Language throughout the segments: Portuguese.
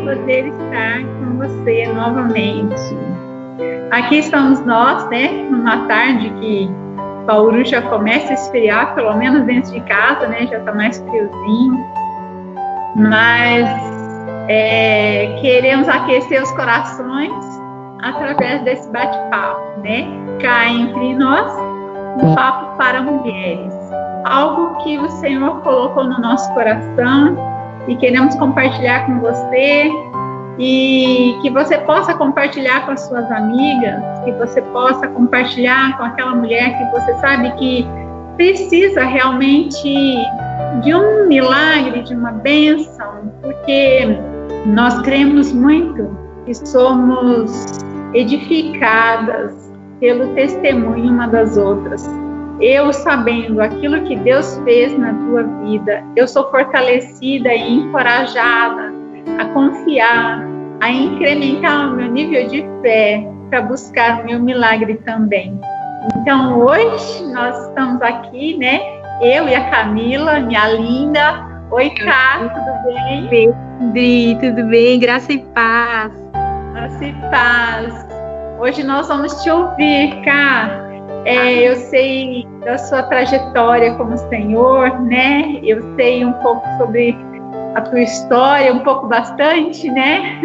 poder estar com você novamente. Aqui estamos nós, né? Numa tarde que Bauru já começa a esfriar, pelo menos dentro de casa, né? Já está mais friozinho. Mas queremos aquecer os corações através desse bate-papo, né? Cá entre nós, um papo para mulheres. Algo que o Senhor colocou no nosso coração e queremos compartilhar com você, e que você possa compartilhar com as suas amigas, que você possa compartilhar com aquela mulher que você sabe que precisa realmente de um milagre, de uma bênção, porque nós cremos muito que somos edificadas pelo testemunho uma das outras. Eu, sabendo aquilo que Deus fez na tua vida, eu sou fortalecida e encorajada a confiar, a incrementar o meu nível de fé para buscar o meu milagre também. Então, hoje nós estamos aqui, né? Eu e a Camila, minha linda. Oi, Cá, tudo bem? Dri, tudo bem? Graça e paz. Graça e paz. Hoje nós vamos te ouvir, Cá. Eu sei da sua trajetória como Senhor, né? Eu sei um pouco sobre a tua história, um pouco bastante, né?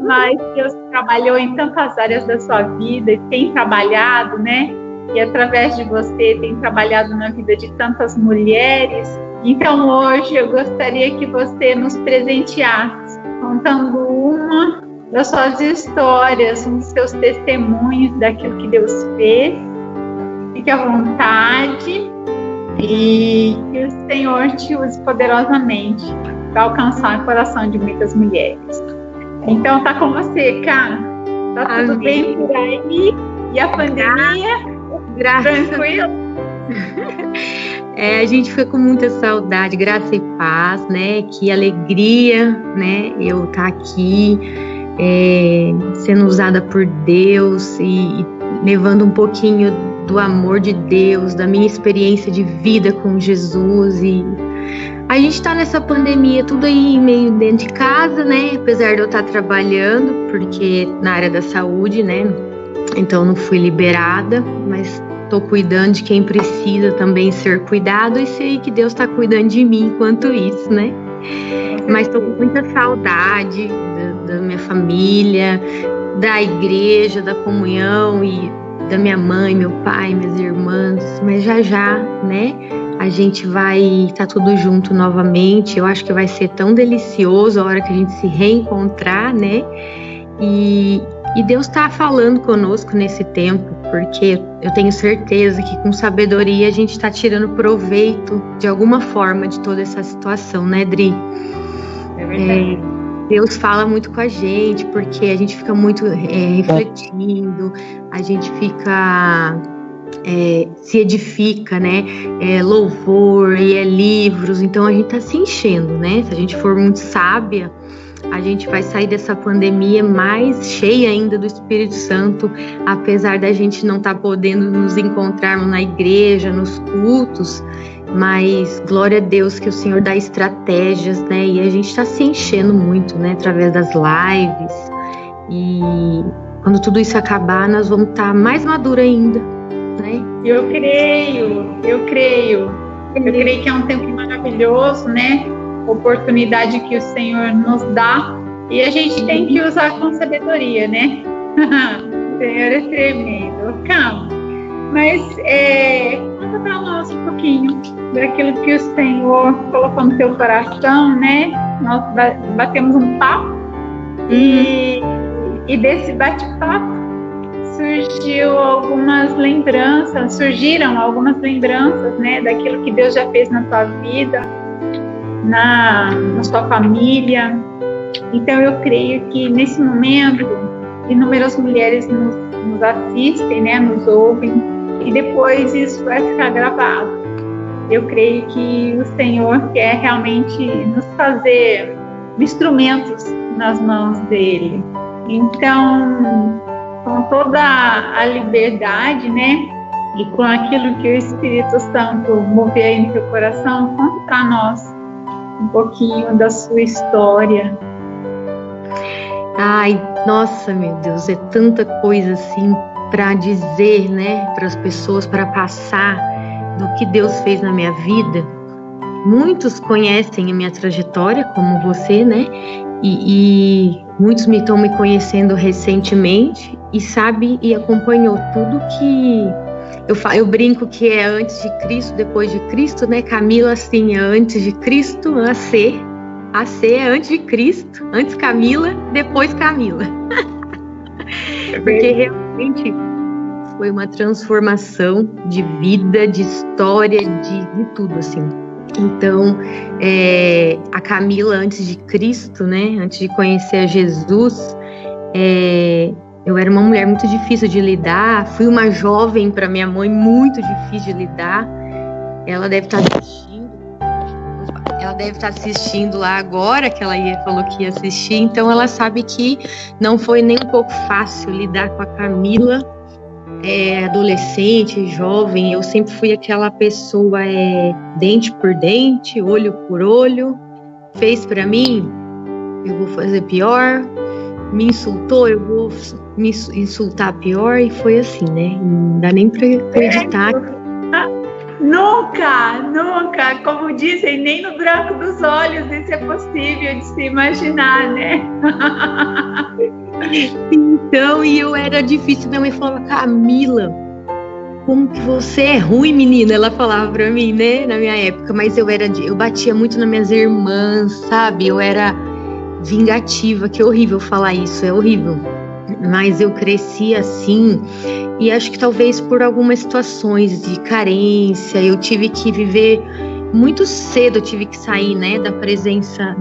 Mas Deus trabalhou em tantas áreas da sua vida e tem trabalhado, né? E através de você tem trabalhado na vida de tantas mulheres. Então hoje eu gostaria que você nos presenteasse, contando uma das suas histórias, um dos seus testemunhos daquilo que Deus fez. Fique à vontade e que o Senhor te use poderosamente para alcançar o coração de muitas mulheres. Então tá com você, Cá. Tá tudo bem por aí? E a pandemia? Tranquilo? A gente foi com muita saudade, graça e paz, né? Que alegria, né? Eu estar aqui sendo usada por Deus e levando um pouquinho do amor de Deus, da minha experiência de vida com Jesus. E a gente está nessa pandemia tudo aí meio dentro de casa, né? Apesar de eu estar trabalhando, porque na área da saúde, né? Então não fui liberada, mas estou cuidando de quem precisa também ser cuidado e sei que Deus está cuidando de mim enquanto isso, né? Mas estou com muita saudade da minha família, da igreja, da comunhão e da minha mãe, meu pai, minhas irmãs, mas já, né? A gente vai estar tudo junto novamente. Eu acho que vai ser tão delicioso a hora que a gente se reencontrar, né? E Deus está falando conosco nesse tempo, porque eu tenho certeza que com sabedoria a gente está tirando proveito de alguma forma de toda essa situação, né, Dri? É verdade. Deus fala muito com a gente, porque a gente fica muito refletindo, a gente fica, se edifica, né? Louvor e livros, então a gente está se enchendo, né? Se a gente for muito sábia, a gente vai sair dessa pandemia mais cheia ainda do Espírito Santo, apesar da gente não estar podendo nos encontrarmos na igreja, nos cultos, mas glória a Deus que o Senhor dá estratégias, né? E a gente está se enchendo muito, né? Através das lives. E quando tudo isso acabar, nós vamos estar mais maduros ainda, né? Eu creio que é um tempo maravilhoso, né? Oportunidade que o Senhor nos dá e a gente tem que usar com sabedoria, né? O Senhor é tremendo. Calma. Mas conta para nós um pouquinho daquilo que o Senhor colocou no teu coração, né? Nós batemos um papo e desse bate-papo surgiram algumas lembranças, né? Daquilo que Deus já fez na tua vida, na sua família. Então eu creio que nesse momento inúmeras mulheres nos assistem, né? Nos ouvem, e depois isso vai ficar gravado. Eu creio que o Senhor quer realmente nos fazer instrumentos nas mãos dele. Então, com toda a liberdade, né? E com aquilo que o Espírito Santo mover em teu coração, conta para nós um pouquinho da sua história. Ai, nossa, meu Deus, é tanta coisa assim para dizer, né, para as pessoas, para passar do que Deus fez na minha vida. Muitos conhecem a minha trajetória, como você, né, e muitos estão me conhecendo recentemente e sabe e acompanhou tudo que eu brinco que é antes de Cristo, depois de Cristo, né? Camila, assim, é antes de Cristo, a C é antes de Cristo, antes Camila, depois Camila. Porque realmente foi uma transformação de vida, de história, de tudo, assim. Então, a Camila antes de Cristo, né? Antes de conhecer Jesus, eu era uma mulher muito difícil de lidar. Fui uma jovem para minha mãe muito difícil de lidar. Ela deve estar assistindo lá agora, que ela falou que ia assistir. Então ela sabe que não foi nem um pouco fácil lidar com a Camila, adolescente, jovem. Eu sempre fui aquela pessoa dente por dente, olho por olho. Fez para mim, eu vou fazer pior. Me insultou, eu vou me insultar pior. E foi assim, né? Não dá nem para acreditar. Nunca, como dizem, nem no branco dos olhos isso é possível de se imaginar, né? Então, e eu era difícil. Minha mãe falava: Camila, como que você é ruim, menina? Ela falava pra mim, né, na minha época. Mas eu batia muito nas minhas irmãs, sabe? Eu era vingativa, que é horrível falar isso, é horrível. Mas eu cresci assim, e acho que talvez por algumas situações de carência, eu tive que viver muito cedo, eu tive que sair, né, da presença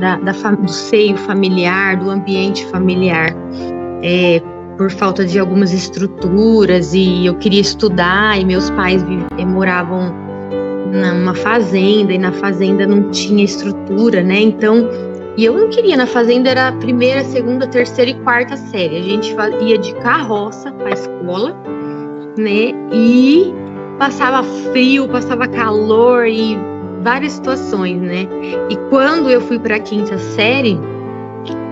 do seio familiar, do ambiente familiar, por falta de algumas estruturas, e eu queria estudar, e meus pais moravam numa fazenda, e na fazenda não tinha estrutura, né, então... E eu não queria, na fazenda era a primeira, segunda, terceira e quarta série. A gente ia de carroça para a escola, né? E passava frio, passava calor e várias situações, né? E quando eu fui para a quinta série,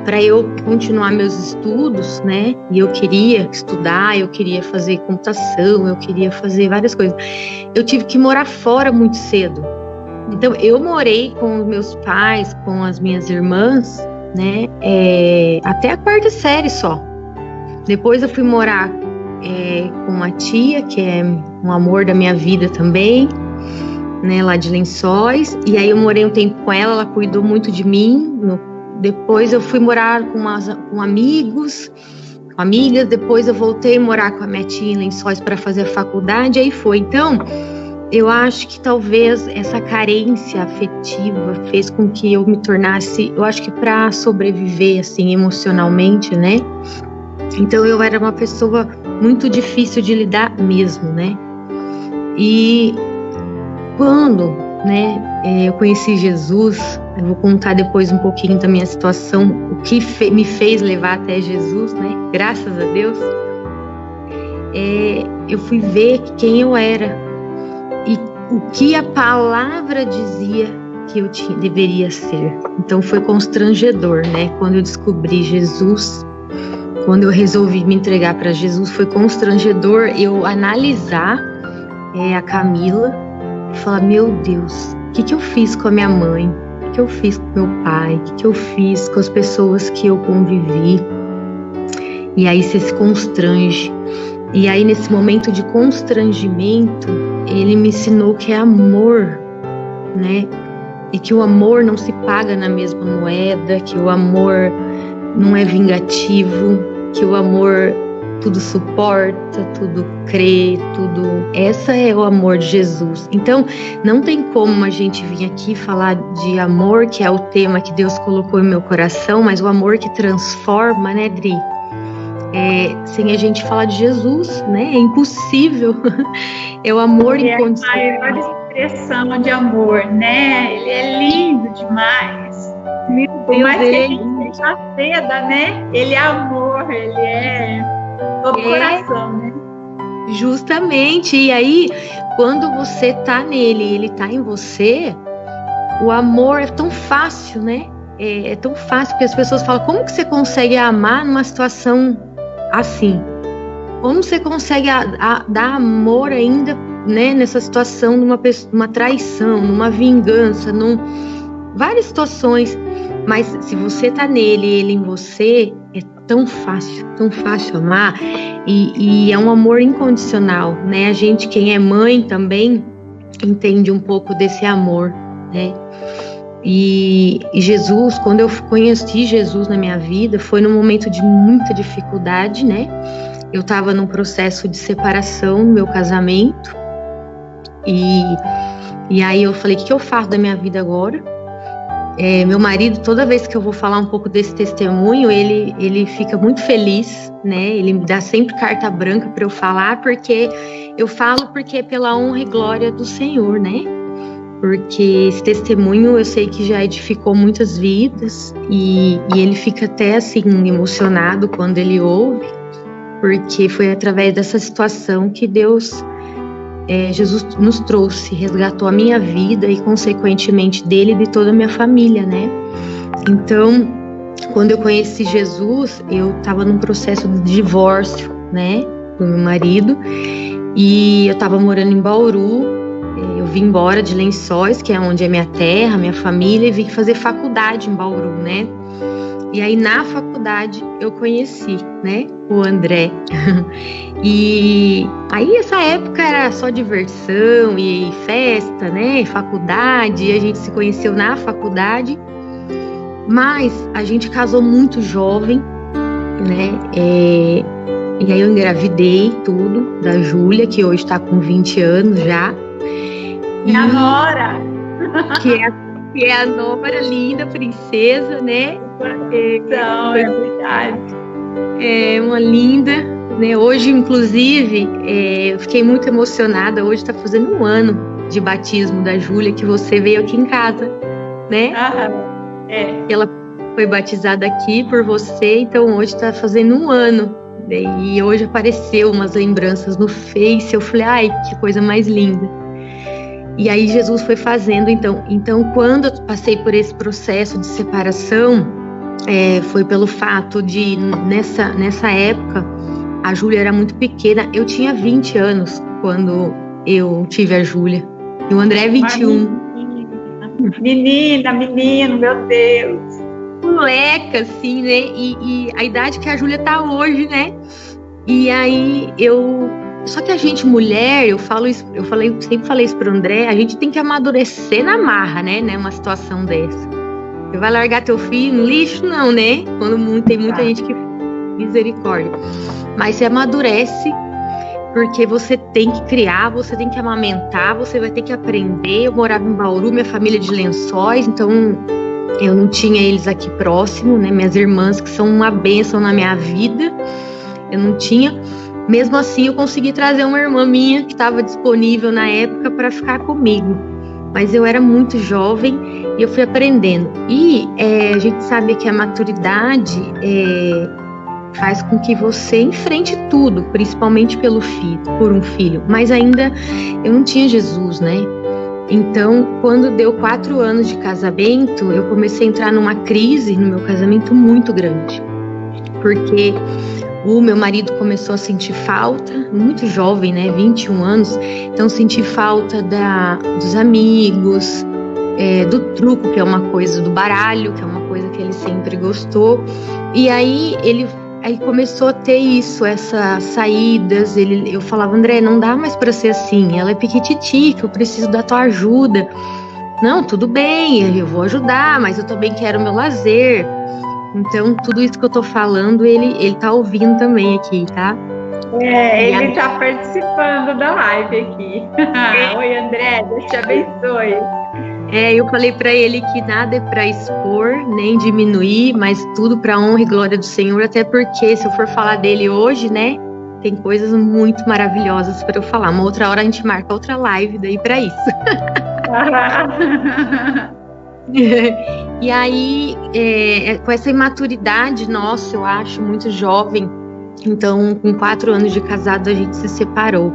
para eu continuar meus estudos, né? E eu queria estudar, eu queria fazer computação, eu queria fazer várias coisas. Eu tive que morar fora muito cedo. Então, eu morei com os meus pais, com as minhas irmãs, né, até a quarta série só. Depois eu fui morar com uma tia, que é um amor da minha vida também, né, lá de Lençóis. E aí eu morei um tempo com ela cuidou muito de mim. Depois eu fui morar com amigos, com amigas. Depois eu voltei a morar com a minha tia em Lençóis para fazer a faculdade. Aí foi, então... Eu acho que talvez essa carência afetiva fez com que eu me tornasse, eu acho que para sobreviver assim emocionalmente, né? Então eu era uma pessoa muito difícil de lidar mesmo, né? E quando, né, eu conheci Jesus, eu vou contar depois um pouquinho da minha situação, o que me fez levar até Jesus, né? Graças a Deus, eu fui ver quem eu era. E o que a palavra dizia que eu deveria ser. Então foi constrangedor, né? Quando eu descobri Jesus, quando eu resolvi me entregar para Jesus, foi constrangedor eu analisar a Camila e falar: meu Deus, o que eu fiz com a minha mãe? O que eu fiz com meu pai? O que eu fiz com as pessoas que eu convivi? E aí você se constrange. E aí nesse momento de constrangimento, ele me ensinou que é amor, né? E que o amor não se paga na mesma moeda, que o amor não é vingativo, que o amor tudo suporta, tudo crê, tudo... Essa é o amor de Jesus. Então, não tem como a gente vir aqui falar de amor, que é o tema que Deus colocou em meu coração, mas o amor que transforma, né, Dri? Sem a gente falar de Jesus, né? É impossível. É o amor incondicional. É a maior expressão de amor, né? Ele é lindo demais. Por mais que ele seja seda, né? Ele é amor, ele é todo coração, né? Justamente. E aí, quando você tá nele e ele tá em você, o amor é tão fácil, né? é tão fácil, porque as pessoas falam, como que você consegue amar numa situação assim? Como você consegue dar amor ainda, né, nessa situação, numa traição, numa vingança, várias situações. Mas se você tá nele e ele em você, é tão fácil amar. E é um amor incondicional, né? A gente, quem é mãe também, entende um pouco desse amor, né? E Jesus, quando eu conheci Jesus na minha vida, foi num momento de muita dificuldade, né? Eu estava num processo de separação no meu casamento. E aí eu falei, o que eu faço da minha vida agora? Meu marido, toda vez que eu vou falar um pouco desse testemunho, ele fica muito feliz, né? Ele me dá sempre carta branca para eu falar, porque eu falo porque é pela honra e glória do Senhor, né? Porque esse testemunho eu sei que já edificou muitas vidas e ele fica até assim emocionado quando ele ouve, porque foi através dessa situação que Jesus nos trouxe, resgatou a minha vida e consequentemente dele e de toda a minha família, né? Então, quando eu conheci Jesus, eu estava num processo de divórcio, né, do meu marido, e eu estava morando em Bauru. Eu vim embora de Lençóis, que é onde é minha terra, minha família, e vim fazer faculdade em Bauru, né? E aí na faculdade eu conheci, né, o André. E aí essa época era só diversão e festa, né, faculdade, e a gente se conheceu na faculdade. Mas a gente casou muito jovem, né? E aí eu engravidei tudo da Júlia, que hoje está com 20 anos já. E a nora! Que é a nora linda, princesa, né? Então, é verdade. É uma linda, né? Hoje, inclusive, eu fiquei muito emocionada. Hoje está fazendo 1 ano de batismo da Júlia, que você veio aqui em casa, né? Ela foi batizada aqui por você, então hoje está fazendo 1 ano. E hoje apareceu umas lembranças no Face. Eu falei, ai, que coisa mais linda. E aí Jesus foi fazendo, então quando eu passei por esse processo de separação, foi pelo fato de, nessa época, a Júlia era muito pequena. Eu tinha 20 anos quando eu tive a Júlia, e o André 21. Menino, meu Deus. Moleca, assim, né? E a idade que a Júlia tá hoje, né? E aí só que a gente, mulher, sempre falei isso pro André, a gente tem que amadurecer na marra, né? Uma situação dessa. Você vai largar teu filho no lixo? Não, né? Quando tem muita gente que... Misericórdia. Mas você amadurece, porque você tem que criar, você tem que amamentar, você vai ter que aprender. Eu morava em Bauru, minha família de Lençóis, então eu não tinha eles aqui próximo, né? Minhas irmãs, que são uma bênção na minha vida, eu não tinha. Mesmo assim, eu consegui trazer uma irmã minha que estava disponível na época para ficar comigo. Mas eu era muito jovem e eu fui aprendendo. E a gente sabe que a maturidade faz com que você enfrente tudo, principalmente por um filho. Mas ainda eu não tinha Jesus, né? Então, quando deu 4 anos de casamento, eu comecei a entrar numa crise no meu casamento muito grande. Porque o meu marido começou a sentir falta, muito jovem, né, 21 anos, então senti falta dos amigos, do truco, que é uma coisa, do baralho, que é uma coisa que ele sempre gostou. E aí ele começou a ter isso, essas saídas. Eu falava, André, não dá mais para ser assim, ela é piquititica, eu preciso da tua ajuda. Não, tudo bem, eu vou ajudar, mas eu também quero meu lazer. Então, tudo isso que eu tô falando, ele tá ouvindo também aqui, tá? Ele tá participando da live aqui. Oi, André, Deus te abençoe. Eu falei pra ele que nada é pra expor, nem diminuir, mas tudo pra honra e glória do Senhor, até porque se eu for falar dele hoje, né, tem coisas muito maravilhosas pra eu falar. Uma outra hora a gente marca outra live daí pra isso. E aí, com essa imaturidade nossa, eu acho, muito jovem, então com 4 anos de casado a gente se separou.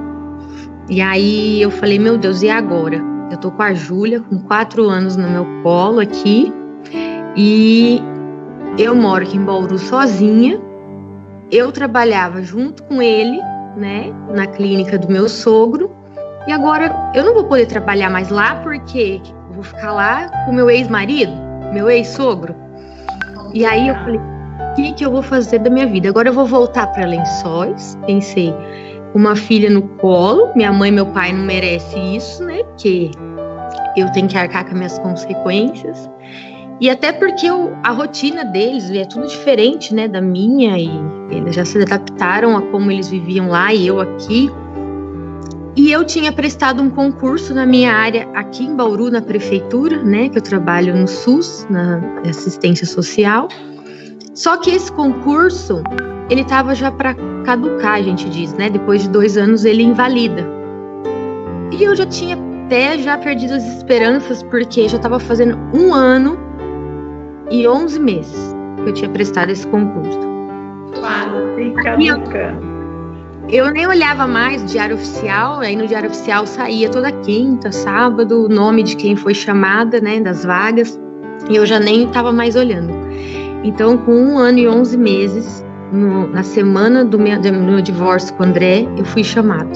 E aí eu falei, meu Deus, e agora? Eu tô com a Júlia, com 4 anos no meu colo aqui, E eu moro aqui em Bauru sozinha. Eu trabalhava junto com ele, né, na clínica do meu sogro. E agora eu não vou poder trabalhar mais lá porque eu vou ficar lá com meu ex-marido, meu ex-sogro. E aí eu falei, o que eu vou fazer da minha vida? Agora eu vou voltar para Lençóis. Pensei, uma filha no colo, minha mãe e meu pai não merecem isso, né? Porque eu tenho que arcar com as minhas consequências. E até porque a rotina deles é tudo diferente, né, da minha, e eles já se adaptaram a como eles viviam lá e eu aqui. E eu tinha prestado um concurso na minha área aqui em Bauru, na prefeitura, né, que eu trabalho no SUS, na assistência social. Só que esse concurso, ele estava já para caducar, a gente diz, né? Depois de 2 anos ele invalida. E eu já tinha até já perdido as esperanças, porque já estava fazendo 1 ano e 11 meses que eu tinha prestado esse concurso. Quase caducando. Eu nem olhava mais o diário oficial, aí no diário oficial saía toda quinta, sábado, o nome de quem foi chamada, né, das vagas, e eu já nem estava mais olhando. Então, com 1 ano e 11 meses, na semana do meu divórcio com o André, eu fui chamada.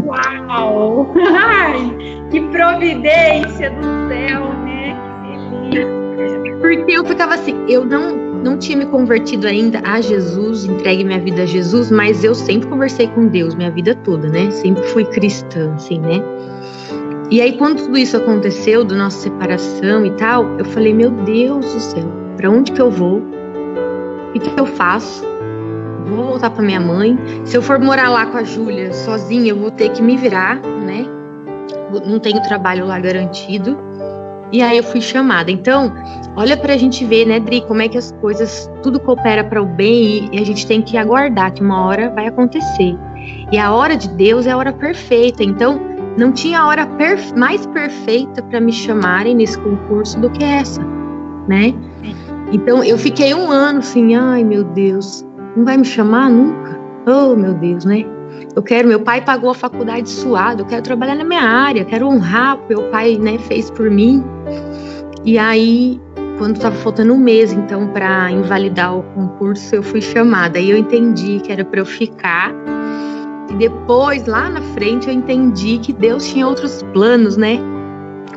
Uau! Ai, que providência do céu, né? Que delícia! Porque eu ficava assim, eu não tinha me convertido ainda a Jesus, entregue minha vida a Jesus, mas eu sempre conversei com Deus, minha vida toda, né? Sempre fui cristã, assim, né? E aí, quando tudo isso aconteceu, da nossa separação e tal, eu falei, meu Deus do céu, pra onde que eu vou? O que eu faço? Vou voltar pra minha mãe. Se eu for morar lá com a Júlia sozinha, eu vou ter que me virar, né? Não tenho trabalho lá garantido. E aí eu fui chamada. Então, olha pra gente ver, né, Dri, como é que as coisas, tudo coopera para o bem e a gente tem que aguardar que uma hora vai acontecer. E a hora de Deus é a hora perfeita. Então, não tinha a hora mais perfeita para me chamarem nesse concurso do que essa, né? Então, eu fiquei 1 ano assim, ai meu Deus, não vai me chamar nunca? Oh, meu Deus, né? Meu pai pagou a faculdade suado, eu quero trabalhar na minha área, quero honrar o que meu pai, né, fez por mim. E aí, quando estava faltando 1 mês, então, para invalidar o concurso, eu fui chamada. Aí eu entendi que era para eu ficar. E depois, lá na frente, eu entendi que Deus tinha outros planos, né?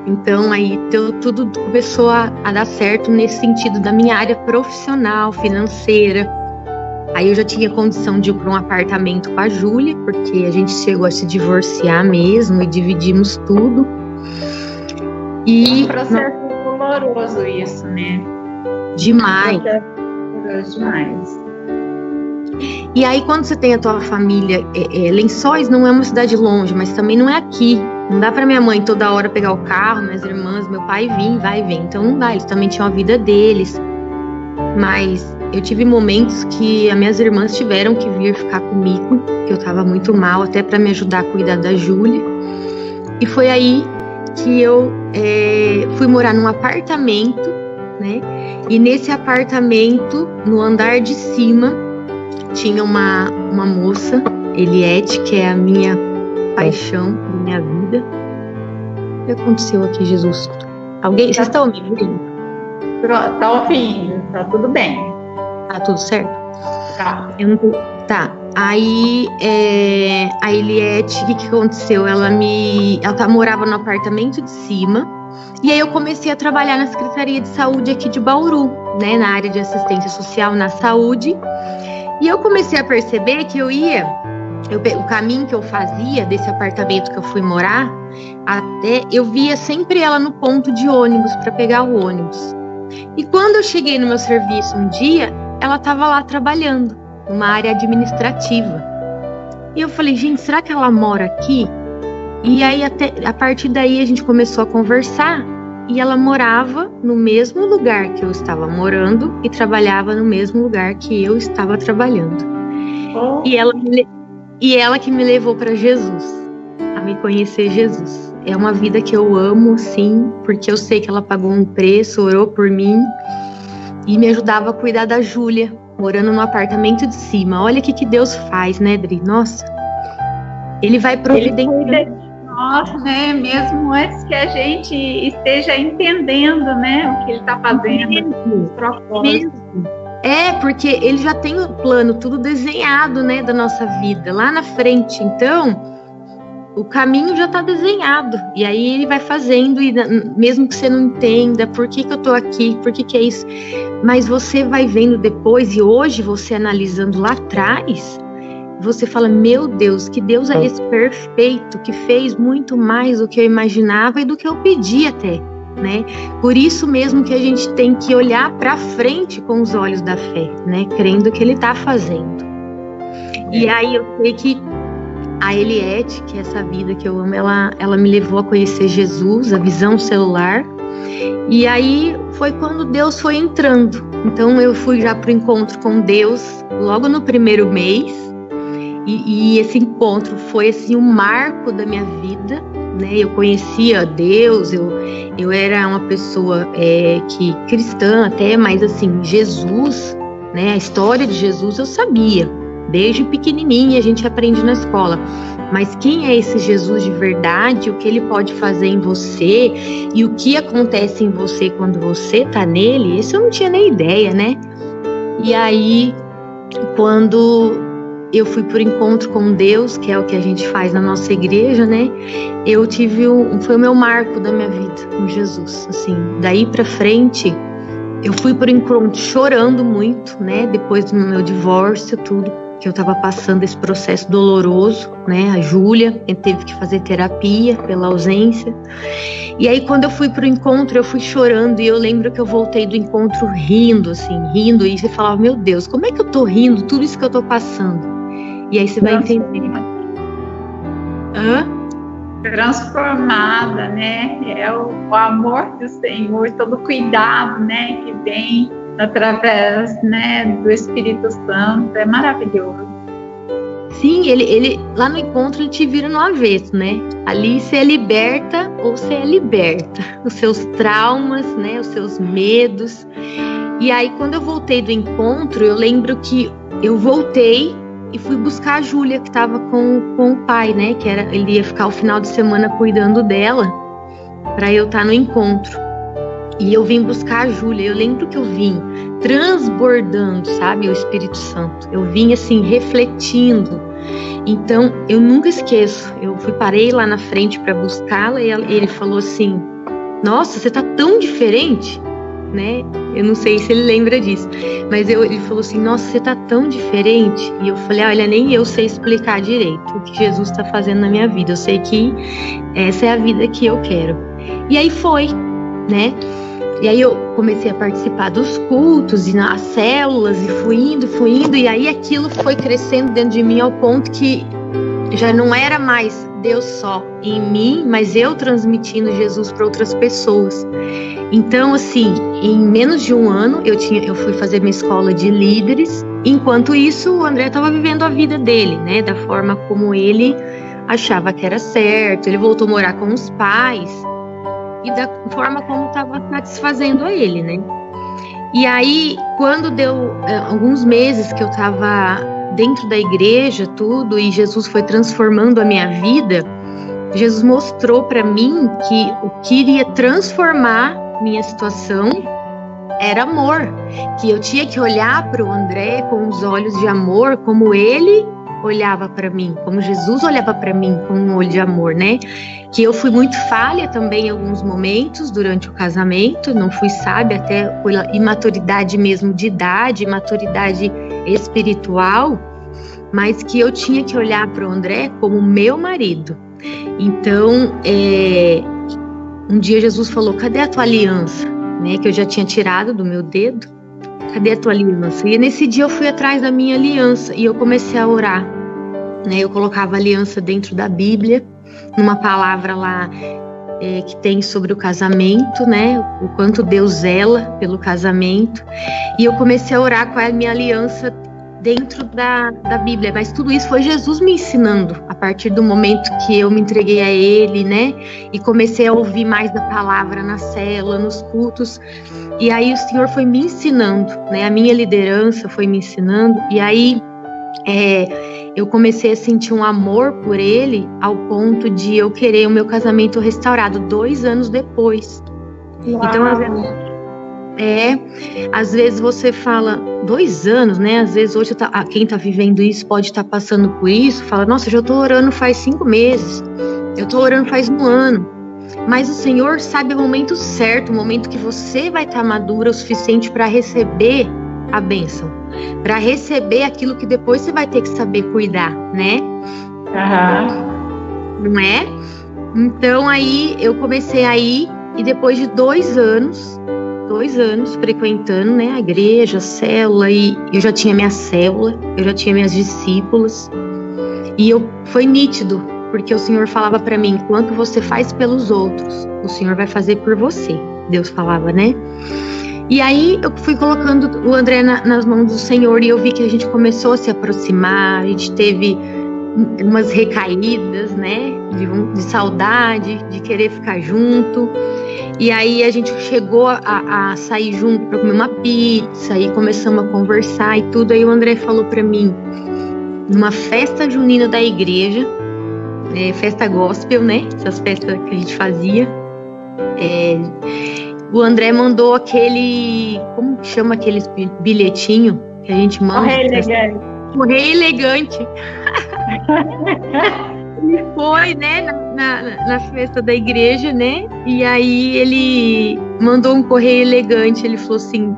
Então, aí tudo começou a dar certo nesse sentido da minha área profissional, financeira. Aí eu já tinha condição de ir para um apartamento com a Júlia, porque a gente chegou a se divorciar mesmo e dividimos tudo. E é um processo doloroso isso, né? Demais. Doloroso demais. E aí, quando você tem a tua família, Lençóis não é uma cidade longe, mas também não é aqui. Não dá pra minha mãe toda hora pegar o carro, minhas irmãs, meu pai vai e vem. Então não dá, eles também tinham a vida deles. Mas eu tive momentos que as minhas irmãs tiveram que vir ficar comigo, que eu tava muito mal, até pra me ajudar a cuidar da Júlia. E foi aí que eu fui morar num apartamento, né? E nesse apartamento, no andar de cima, tinha uma moça, Eliette, que é a minha paixão da minha vida. O que aconteceu aqui, Jesus? Vocês estão ouvindo? Tá ouvindo, tá tudo bem. Tá tudo certo? Tá. Tá. Aí, a Eliette, o que aconteceu? Ela morava no apartamento de cima. E aí eu comecei a trabalhar na Secretaria de Saúde aqui de Bauru, né? Na área de assistência social na saúde. E eu comecei a perceber que o caminho que eu fazia desse apartamento que eu fui morar, eu via sempre ela no ponto de ônibus para pegar o ônibus. E quando eu cheguei no meu serviço um dia, ela estava lá trabalhando, numa área administrativa. E eu falei, gente, será que ela mora aqui? E aí, a partir daí, a gente começou a conversar. E ela morava no mesmo lugar que eu estava morando e trabalhava no mesmo lugar que eu estava trabalhando. Oh. E ela que me levou para Jesus, a me conhecer Jesus. É uma vida que eu amo, sim, porque eu sei que ela pagou um preço, orou por mim e me ajudava a cuidar da Júlia, morando no apartamento de cima. Olha o que Deus faz, né, Dri? Nossa, Ele vai providenciar. nós, né, mesmo antes que a gente esteja entendendo, né, o que ele está fazendo, os propósitos. Porque ele já tem o plano tudo desenhado, né, da nossa vida lá na frente. Então, o caminho já está desenhado. E aí ele vai fazendo, e mesmo que você não entenda por que eu estou aqui, por que é isso, mas você vai vendo depois, e hoje você analisando lá atrás, você fala, meu Deus, que Deus é esse perfeito, que fez muito mais do que eu imaginava e do que eu pedi até. Né? Por isso mesmo que a gente tem que olhar para frente com os olhos da fé, né? Crendo que ele está fazendo. E aí eu sei que a Eliette, que é essa vida que eu amo, ela me levou a conhecer Jesus, a visão celular. E aí foi quando Deus foi entrando. Então eu fui já para o encontro com Deus logo no primeiro mês. E esse encontro foi assim um marco da minha vida. Né, eu conhecia Deus, eu era uma pessoa que cristã até, mas assim, Jesus, né, a história de Jesus eu sabia, desde pequenininha a gente aprende na escola, mas quem é esse Jesus de verdade, o que ele pode fazer em você e o que acontece em você quando você tá nele, isso eu não tinha nem ideia, né? E aí, quando eu fui por encontro com Deus, que é o que a gente faz na nossa igreja, né? Eu tive foi o meu marco da minha vida com Jesus, assim. Daí pra frente, eu fui por encontro chorando muito, né? Depois do meu divórcio, tudo, que eu tava passando esse processo doloroso, né? A Júlia teve que fazer terapia pela ausência. E aí, quando eu fui pro encontro, eu fui chorando, e eu lembro que eu voltei do encontro rindo, e você falava, meu Deus, como é que eu tô rindo, tudo isso que eu tô passando? E aí você vai entender. Transformada, né? É o amor do Senhor, todo o cuidado, né, que vem através, né, do Espírito Santo, é maravilhoso. Sim, ele lá no encontro ele te vira no avesso, né? Ali você é liberta ou você é liberta. Os seus traumas, né? Os seus medos. E aí, quando eu voltei do encontro, eu lembro que eu voltei e fui buscar a Júlia, que estava com o pai, né? Que ele ia ficar o final de semana cuidando dela, para eu estar no encontro. E eu vim buscar a Júlia. Eu lembro que eu vim transbordando, sabe, o Espírito Santo. Eu vim assim, refletindo. Então, eu nunca esqueço. Parei lá na frente para buscá-la e ele falou assim, nossa, você tá tão diferente, né? Eu não sei se ele lembra disso, mas ele falou assim, nossa, você tá tão diferente. E eu falei, olha, nem eu sei explicar direito o que Jesus está fazendo na minha vida. Eu sei que essa é a vida que eu quero. E aí foi, né? E aí eu comecei a participar dos cultos e nas células, e fui indo, e aí aquilo foi crescendo dentro de mim ao ponto que já não era mais Deus só em mim, mas eu transmitindo Jesus para outras pessoas. Então, assim, em menos de um ano, eu fui fazer minha escola de líderes. Enquanto isso, o André estava vivendo a vida dele, né? Da forma como ele achava que era certo. Ele voltou a morar com os pais. E da forma como estava satisfazendo a ele, né? E aí, quando deu alguns meses que eu estava dentro da igreja, tudo, e Jesus foi transformando a minha vida, Jesus mostrou para mim que o que iria transformar minha situação era amor, que eu tinha que olhar para o André com os olhos de amor, como ele olhava para mim, como Jesus olhava para mim com um olho de amor, né? Que eu fui muito falha também em alguns momentos durante o casamento, não fui sábia até pela imaturidade mesmo de idade, imaturidade espiritual, mas que eu tinha que olhar para o André como meu marido. Então, um dia Jesus falou, cadê a tua aliança? Né, que eu já tinha tirado do meu dedo. Cadê a tua aliança? E nesse dia eu fui atrás da minha aliança e eu comecei a orar. Né, eu colocava a aliança dentro da Bíblia, numa palavra lá que tem sobre o casamento, né? O quanto Deus zela pelo casamento. E eu comecei a orar com a minha aliança dentro da Bíblia. Mas tudo isso foi Jesus me ensinando, a partir do momento que eu me entreguei a Ele, né? E comecei a ouvir mais da palavra na célula, nos cultos. E aí o Senhor foi me ensinando, né? A minha liderança foi me ensinando. E aí eu comecei a sentir um amor por ele ao ponto de eu querer o meu casamento restaurado 2 anos depois. Uau. Então, às vezes você fala 2 anos, né? Às vezes hoje quem tá vivendo isso pode estar passando por isso, fala, nossa, eu já tô orando faz 5 meses, eu tô orando faz 1 ano. Mas o Senhor sabe o momento certo, o momento que você vai estar madura o suficiente para receber a bênção, para receber aquilo que depois você vai ter que saber cuidar, né? Não é? Então aí eu comecei a ir, e depois de 2 anos frequentando, né, a igreja, a célula, e eu já tinha minha célula, eu já tinha minhas discípulas, e foi nítido, porque o Senhor falava para mim, enquanto você faz pelos outros, o Senhor vai fazer por você, Deus falava, né? E aí eu fui colocando o André nas mãos do Senhor, e eu vi que a gente começou a se aproximar, a gente teve umas recaídas, né, de saudade, de querer ficar junto. E aí a gente chegou a sair junto para comer uma pizza, e começamos a conversar e tudo. Aí o André falou para mim, numa festa junina da igreja, festa gospel, né, essas festas que a gente fazia, o André mandou aquele, como que chama aqueles bilhetinho que a gente manda? Correio elegante. Ele foi, né, na festa da igreja, né, e aí ele mandou um correio elegante, ele falou assim,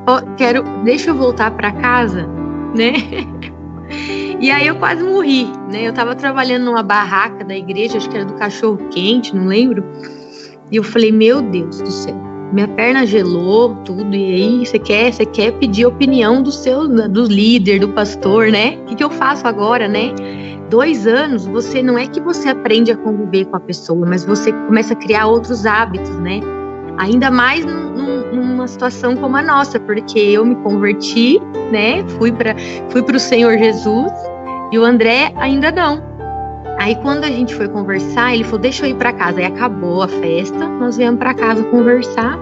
deixa eu voltar para casa, né, e aí eu quase morri, né, eu tava trabalhando numa barraca da igreja, acho que era do cachorro quente, não lembro, e eu falei, meu Deus do céu, minha perna gelou, tudo, e aí você quer pedir opinião do líder, do pastor, né, o que eu faço agora, né? 2 anos, não é que você aprende a conviver com a pessoa, mas você começa a criar outros hábitos, né? Ainda mais numa situação como a nossa, porque eu me converti, né? Fui para o Senhor Jesus, e o André ainda não. Aí quando a gente foi conversar, ele falou, deixa eu ir para casa. Aí acabou a festa, nós viemos para casa conversar.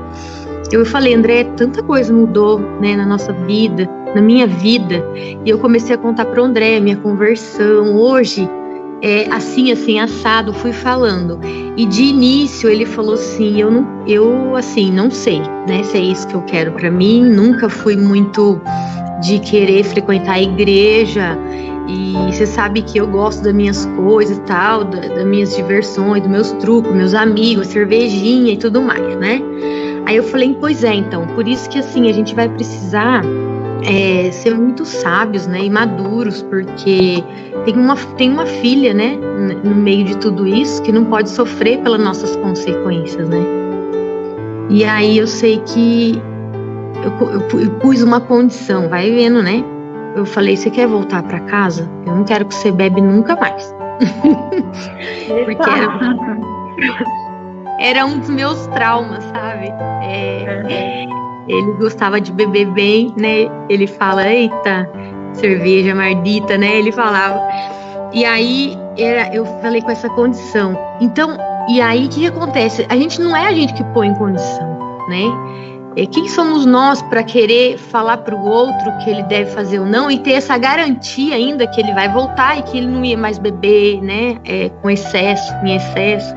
Eu falei, André, tanta coisa mudou, né, na nossa vida, na minha vida. E eu comecei a contar para o André a minha conversão. Hoje, assim, assado, fui falando. E de início ele falou assim, eu assim, não sei, né, se é isso que eu quero para mim. Nunca fui muito de querer frequentar a igreja. E você sabe que eu gosto das minhas coisas e tal, das minhas diversões, dos meus trucos, meus amigos, cervejinha e tudo mais, né? Aí eu falei, pois é, então, por isso que assim, a gente vai precisar ser muito sábios, né, e maduros, porque tem uma filha, né, no meio de tudo isso, que não pode sofrer pelas nossas consequências, né? E aí eu sei que eu pus uma condição, vai vendo, né? Eu falei, você quer voltar para casa? Eu não quero que você bebe nunca mais. Porque era um dos meus traumas, sabe? Ele gostava de beber bem, né? Ele fala, eita, cerveja mardita, né? Ele falava. E aí, eu falei com essa condição. Então, e aí, o que acontece? A gente não é a gente que põe em condição, né? Quem somos nós para querer falar para o outro que ele deve fazer ou não, e ter essa garantia ainda que ele vai voltar e que ele não ia mais beber, né? Com excesso, em excesso.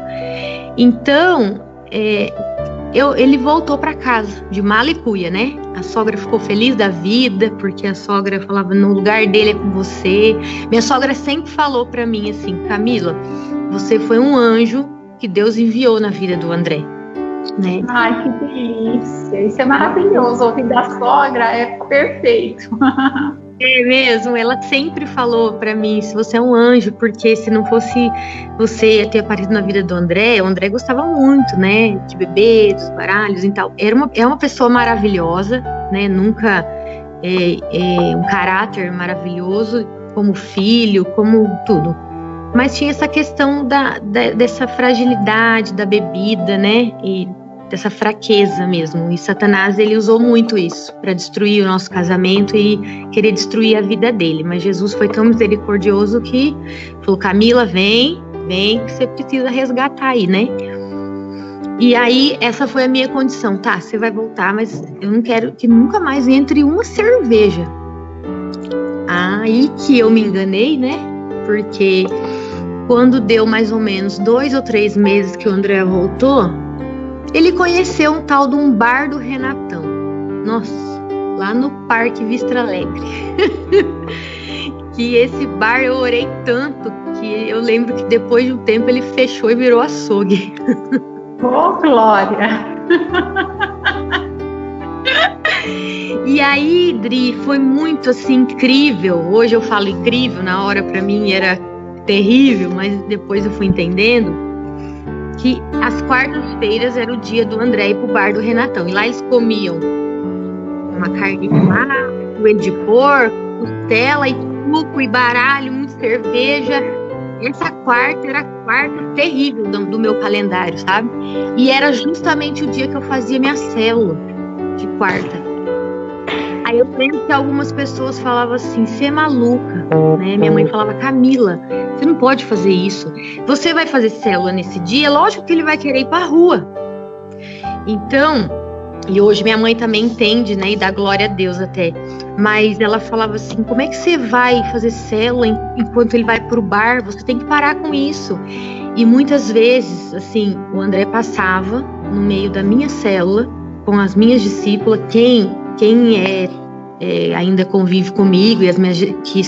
Então, ele voltou para casa, de mala e cuia, né? A sogra ficou feliz da vida, porque a sogra falava, no lugar dele é com você. Minha sogra sempre falou para mim assim, Camila, você foi um anjo que Deus enviou na vida do André, né? Ai, que delícia, isso é maravilhoso, ouvir da sogra é perfeito. É mesmo, ela sempre falou pra mim, se você é um anjo, porque se não fosse você ter aparecido na vida do André, o André gostava muito, né, de beber, dos baralhos e tal. É uma pessoa maravilhosa, né, nunca um caráter maravilhoso, como filho, como tudo. Mas tinha essa questão dessa fragilidade da bebida, né, e dessa fraqueza mesmo. E Satanás, ele usou muito isso para destruir o nosso casamento e querer destruir a vida dele. Mas Jesus foi tão misericordioso que falou, Camila, vem, que você precisa resgatar aí, né? E aí, essa foi a minha condição. Tá, você vai voltar, mas eu não quero que nunca mais entre uma cerveja. Aí que eu me enganei, né? porque quando deu mais ou menos 2 ou 3 meses que o André voltou, ele conheceu um tal de um bar do Renatão. Nossa, lá no Parque Vista Alegre. Que esse bar eu orei tanto que eu lembro que depois de um tempo ele fechou e virou açougue. Oh, glória! E aí, Dri, foi muito assim incrível. Hoje eu falo incrível, na hora pra mim era terrível, mas depois eu fui entendendo que as quartas-feiras era o dia do André ir pro bar do Renatão. E lá eles comiam uma carne de mar, joelho de porco, costela e suco e baralho, muita cerveja. Essa quarta era a quarta terrível do meu calendário, sabe? E era justamente o dia que eu fazia minha célula de quarta. Aí eu lembro que algumas pessoas falavam assim, você é maluca, né? Minha mãe falava, Camila, você não pode fazer isso. Você vai fazer célula nesse dia, lógico que ele vai querer ir pra rua. Então, e hoje minha mãe também entende, né? E dá glória a Deus até. Mas ela falava assim, como é que você vai fazer célula enquanto ele vai pro bar? Você tem que parar com isso. E muitas vezes, assim, o André passava no meio da minha célula, com as minhas discípulas, quem ainda convive comigo e as minhas que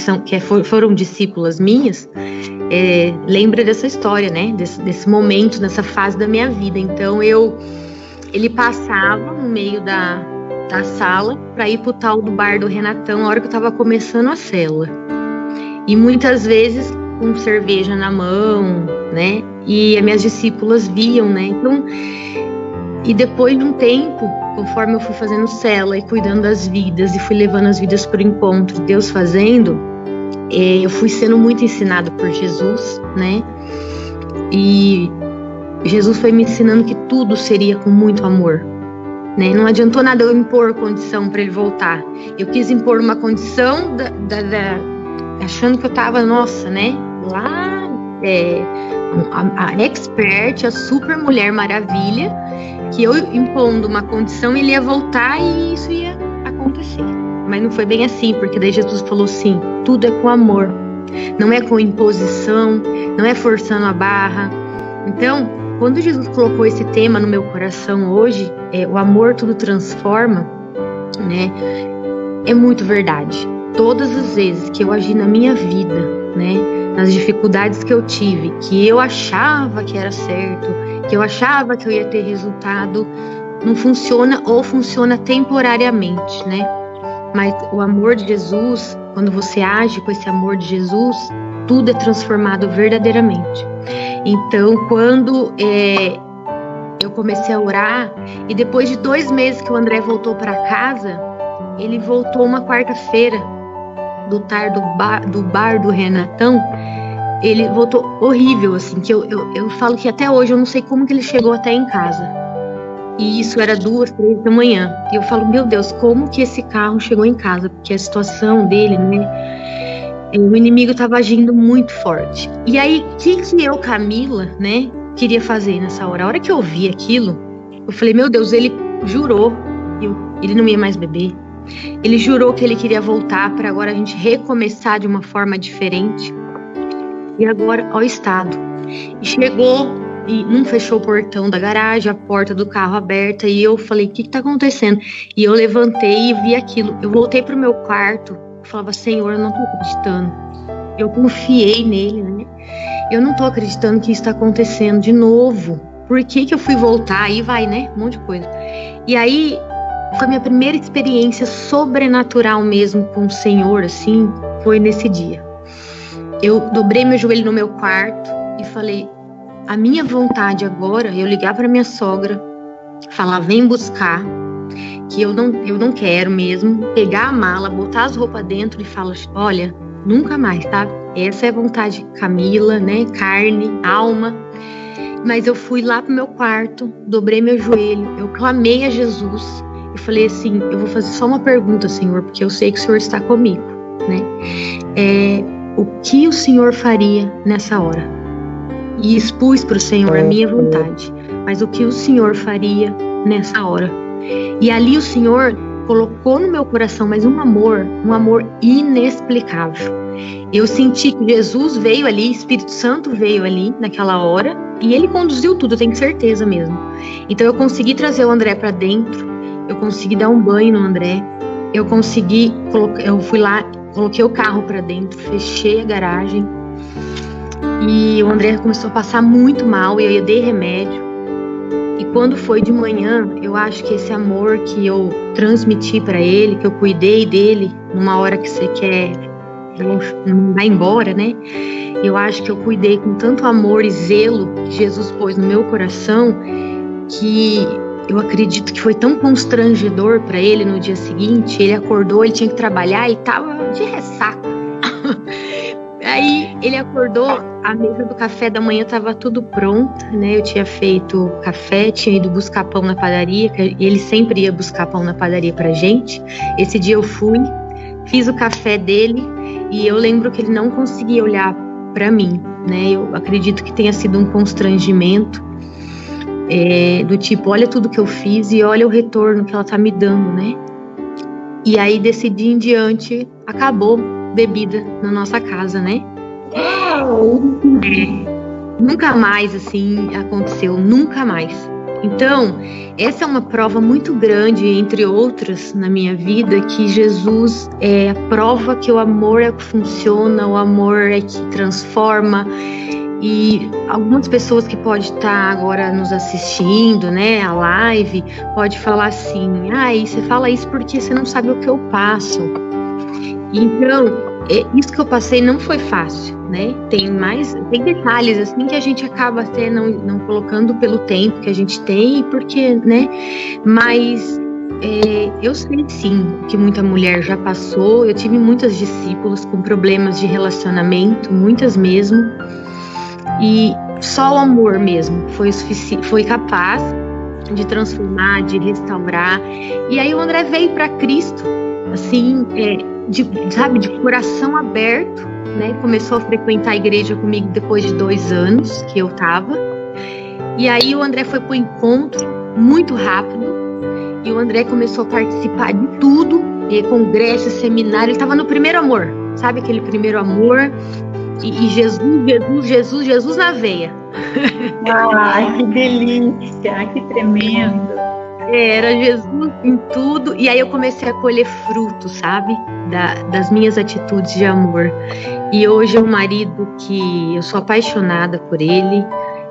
foram discípulas minhas, lembra dessa história, né? Desse momento, nessa fase da minha vida. Então ele passava no meio da sala para ir pro tal do bar do Renatão na hora que eu estava começando a célula. E muitas vezes com cerveja na mão, né? E as minhas discípulas viam, né? Então, e depois de um tempo, conforme eu fui fazendo célula e cuidando das vidas e fui levando as vidas para o encontro, Deus fazendo, eu fui sendo muito ensinado por Jesus, né? E Jesus foi me ensinando que tudo seria com muito amor, né? Não adiantou nada eu impor condição para ele voltar. Eu quis impor uma condição achando que eu estava, nossa, né? Lá, a expert, a super mulher maravilha, que eu impondo uma condição, ele ia voltar e isso ia acontecer. Mas não foi bem assim, porque daí Jesus falou assim, tudo é com amor, não é com imposição, não é forçando a barra. Então, quando Jesus colocou esse tema no meu coração hoje, o amor tudo transforma, né? É muito verdade. Todas as vezes que eu agi na minha vida, né? Nas dificuldades que eu tive, que eu achava que era certo, que eu achava que eu ia ter resultado, não funciona ou funciona temporariamente, né? Mas o amor de Jesus, quando você age com esse amor de Jesus, tudo é transformado verdadeiramente. Então, quando eu comecei a orar, e depois de 2 meses que o André voltou para casa, ele voltou uma quarta-feira do bar do Renatão. Ele voltou horrível, assim, que eu falo que até hoje eu não sei como que ele chegou até em casa. E isso era 2, 3 da manhã. E eu falo, meu Deus, como que esse carro chegou em casa? Porque a situação dele, né? O inimigo estava agindo muito forte. E aí, o que eu, Camila, né, queria fazer nessa hora? A hora que eu vi aquilo, eu falei, meu Deus, ele jurou que ele não ia mais beber. Ele jurou que ele queria voltar para agora a gente recomeçar de uma forma diferente. E agora, ó, o estado. E chegou e não fechou o portão da garagem, a porta do carro aberta. E eu falei, o que tá acontecendo? E eu levantei e vi aquilo. Eu voltei pro meu quarto. Eu falava, Senhor, eu não tô acreditando. Eu confiei nele, né? Eu não tô acreditando que isso tá acontecendo de novo. Por que eu fui voltar? Aí vai, né? Um monte de coisa. E aí, foi minha primeira experiência sobrenatural mesmo com o Senhor, assim, foi nesse dia. Eu dobrei meu joelho no meu quarto e falei, a minha vontade agora é eu ligar para minha sogra, falar, vem buscar, que eu não quero mesmo, pegar a mala, botar as roupas dentro e falar, olha, nunca mais, tá? Essa é a vontade, Camila, né? Carne, alma. Mas eu fui lá pro meu quarto, dobrei meu joelho, eu clamei a Jesus e falei assim, eu vou fazer só uma pergunta, Senhor, porque eu sei que o Senhor está comigo, né? O que o Senhor faria nessa hora? E expus para o Senhor a minha vontade, mas o que o Senhor faria nessa hora? E ali o Senhor colocou no meu coração, mas um amor inexplicável. Eu senti que Jesus veio ali, Espírito Santo veio ali naquela hora, e ele conduziu tudo, eu tenho certeza mesmo. Então eu consegui trazer o André para dentro, eu consegui dar um banho no André, eu fui lá, coloquei o carro para dentro, fechei a garagem, e o André começou a passar muito mal, e eu dei remédio. E quando foi de manhã, eu acho que esse amor que eu transmiti para ele, que eu cuidei dele, numa hora que você quer não vai embora, né? Eu acho que eu cuidei com tanto amor e zelo que Jesus pôs no meu coração, que eu acredito que foi tão constrangedor para ele no dia seguinte. Ele acordou, ele tinha que trabalhar, ele tava de ressaca. Aí ele acordou, a mesa do café da manhã estava tudo pronto, né? Eu tinha feito café, tinha ido buscar pão na padaria, que ele sempre ia buscar pão na padaria pra gente. Esse dia eu fui, fiz o café dele, e eu lembro que ele não conseguia olhar para mim, né? Eu acredito que tenha sido um constrangimento, do tipo, olha tudo que eu fiz e olha o retorno que ela tá me dando, né? E aí, desse dia em diante, acabou bebida na nossa casa, né? Nunca mais, assim, aconteceu, nunca mais. Então, essa é uma prova muito grande, entre outras, na minha vida, que Jesus é a prova que o amor é o que funciona, o amor é que transforma. E algumas pessoas que podem estar agora nos assistindo, né, a live, pode falar assim, você fala isso porque você não sabe o que eu passo. Então, isso que eu passei não foi fácil, né? Tem detalhes assim que a gente acaba até não colocando pelo tempo que a gente tem, porque, né? Mas eu sei sim que muita mulher já passou. Eu tive muitas discípulas com problemas de relacionamento, muitas mesmo, e só o amor mesmo foi capaz de transformar, de restaurar. E aí o André veio para Cristo, assim, de coração aberto, né? Começou a frequentar a igreja comigo depois de 2 anos que eu tava. E aí o André foi pro encontro muito rápido, e o André começou a participar de tudo, congresso, seminário. Ele tava no primeiro amor, sabe aquele primeiro amor? E Jesus na veia. Ai, que delícia, que tremendo. Era Jesus em tudo. E aí eu comecei a colher frutos, sabe? Das minhas atitudes de amor. E hoje é um marido que eu sou apaixonada por ele.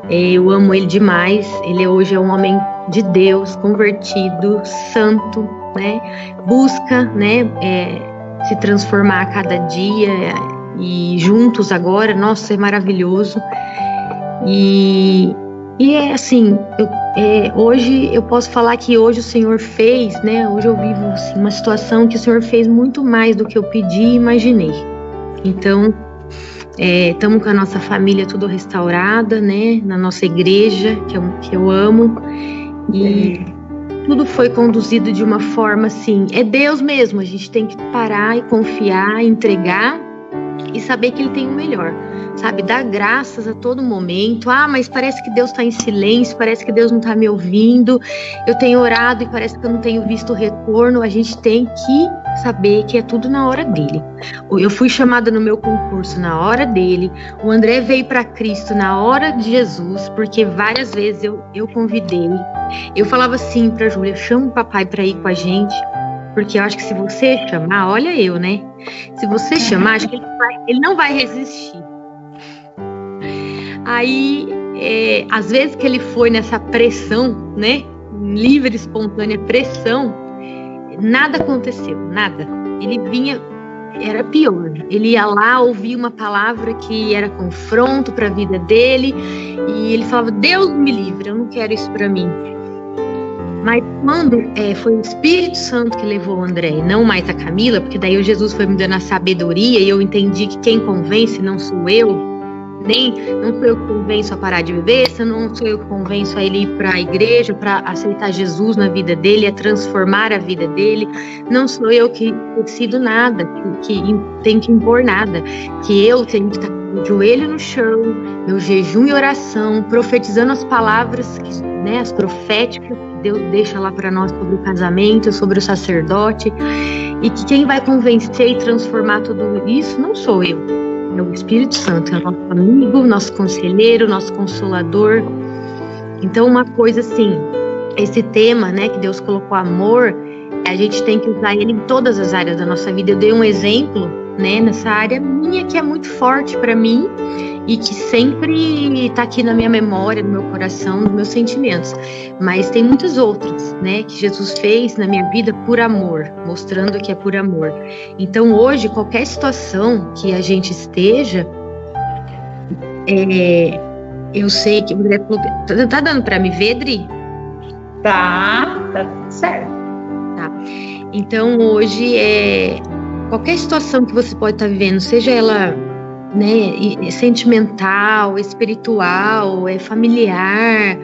Eu amo ele demais. Ele hoje é um homem de Deus, convertido, santo, né? Busca, né, se transformar a cada dia. E juntos agora, nossa, é maravilhoso. E é assim, hoje eu posso falar que hoje o Senhor fez, né? Hoje eu vivo assim, uma situação que o Senhor fez muito mais do que eu pedi e imaginei. Então, estamos com a nossa família tudo restaurada, né? Na nossa igreja, que eu amo. E tudo foi conduzido de uma forma assim, é Deus mesmo. A gente tem que parar e confiar, entregar e saber que Ele tem o melhor. Sabe, dar graças a todo momento. Mas parece que Deus está em silêncio, parece que Deus não está me ouvindo, eu tenho orado e parece que eu não tenho visto o retorno. A gente tem que saber que é tudo na hora dele. Eu fui chamada no meu concurso na hora dele, o André veio para Cristo na hora de Jesus, porque várias vezes eu convidei, eu falava assim para Júlia, chama o papai para ir com a gente, porque eu acho que se você chamar, olha eu, né? Se você chamar, acho que ele não vai resistir. Aí, às vezes que ele foi nessa pressão, né? Livre, espontânea pressão, nada aconteceu, nada. Ele vinha, era pior. Ele ia lá, ouvia uma palavra que era confronto para a vida dele, e ele falava, Deus me livre, eu não quero isso para mim. Mas quando foi o Espírito Santo que levou o André, não mais a Camila, porque daí o Jesus foi me dando a sabedoria, e eu entendi que quem convence não sou eu, não sou eu que convenço a parar de beber, não sou eu que convenço a ele ir para a igreja, para aceitar Jesus na vida dele, a transformar a vida dele. Não sou eu que decido nada, que tem que impor nada, que eu tenho que estar com o joelho no chão, meu jejum e oração, profetizando as palavras, né, as proféticas que Deus deixa lá para nós sobre o casamento, sobre o sacerdote, e que quem vai convencer e transformar tudo isso não sou eu, é o Espírito Santo, é o nosso amigo, nosso conselheiro, nosso consolador. Então, uma coisa assim, esse tema, né, que Deus colocou amor, a gente tem que usar ele em todas as áreas da nossa vida. Eu dei um exemplo, né, nessa área minha que é muito forte para mim e que sempre está aqui na minha memória, no meu coração, nos meus sentimentos. Mas tem muitas outras, né, que Jesus fez na minha vida por amor, mostrando que é por amor. Então hoje, qualquer situação que a gente esteja, eu sei que o André falou, tá dando para me ver, Dri? Tá tudo certo. Tá. Então hoje qualquer situação que você pode estar vivendo, seja ela, né, sentimental, espiritual, familiar,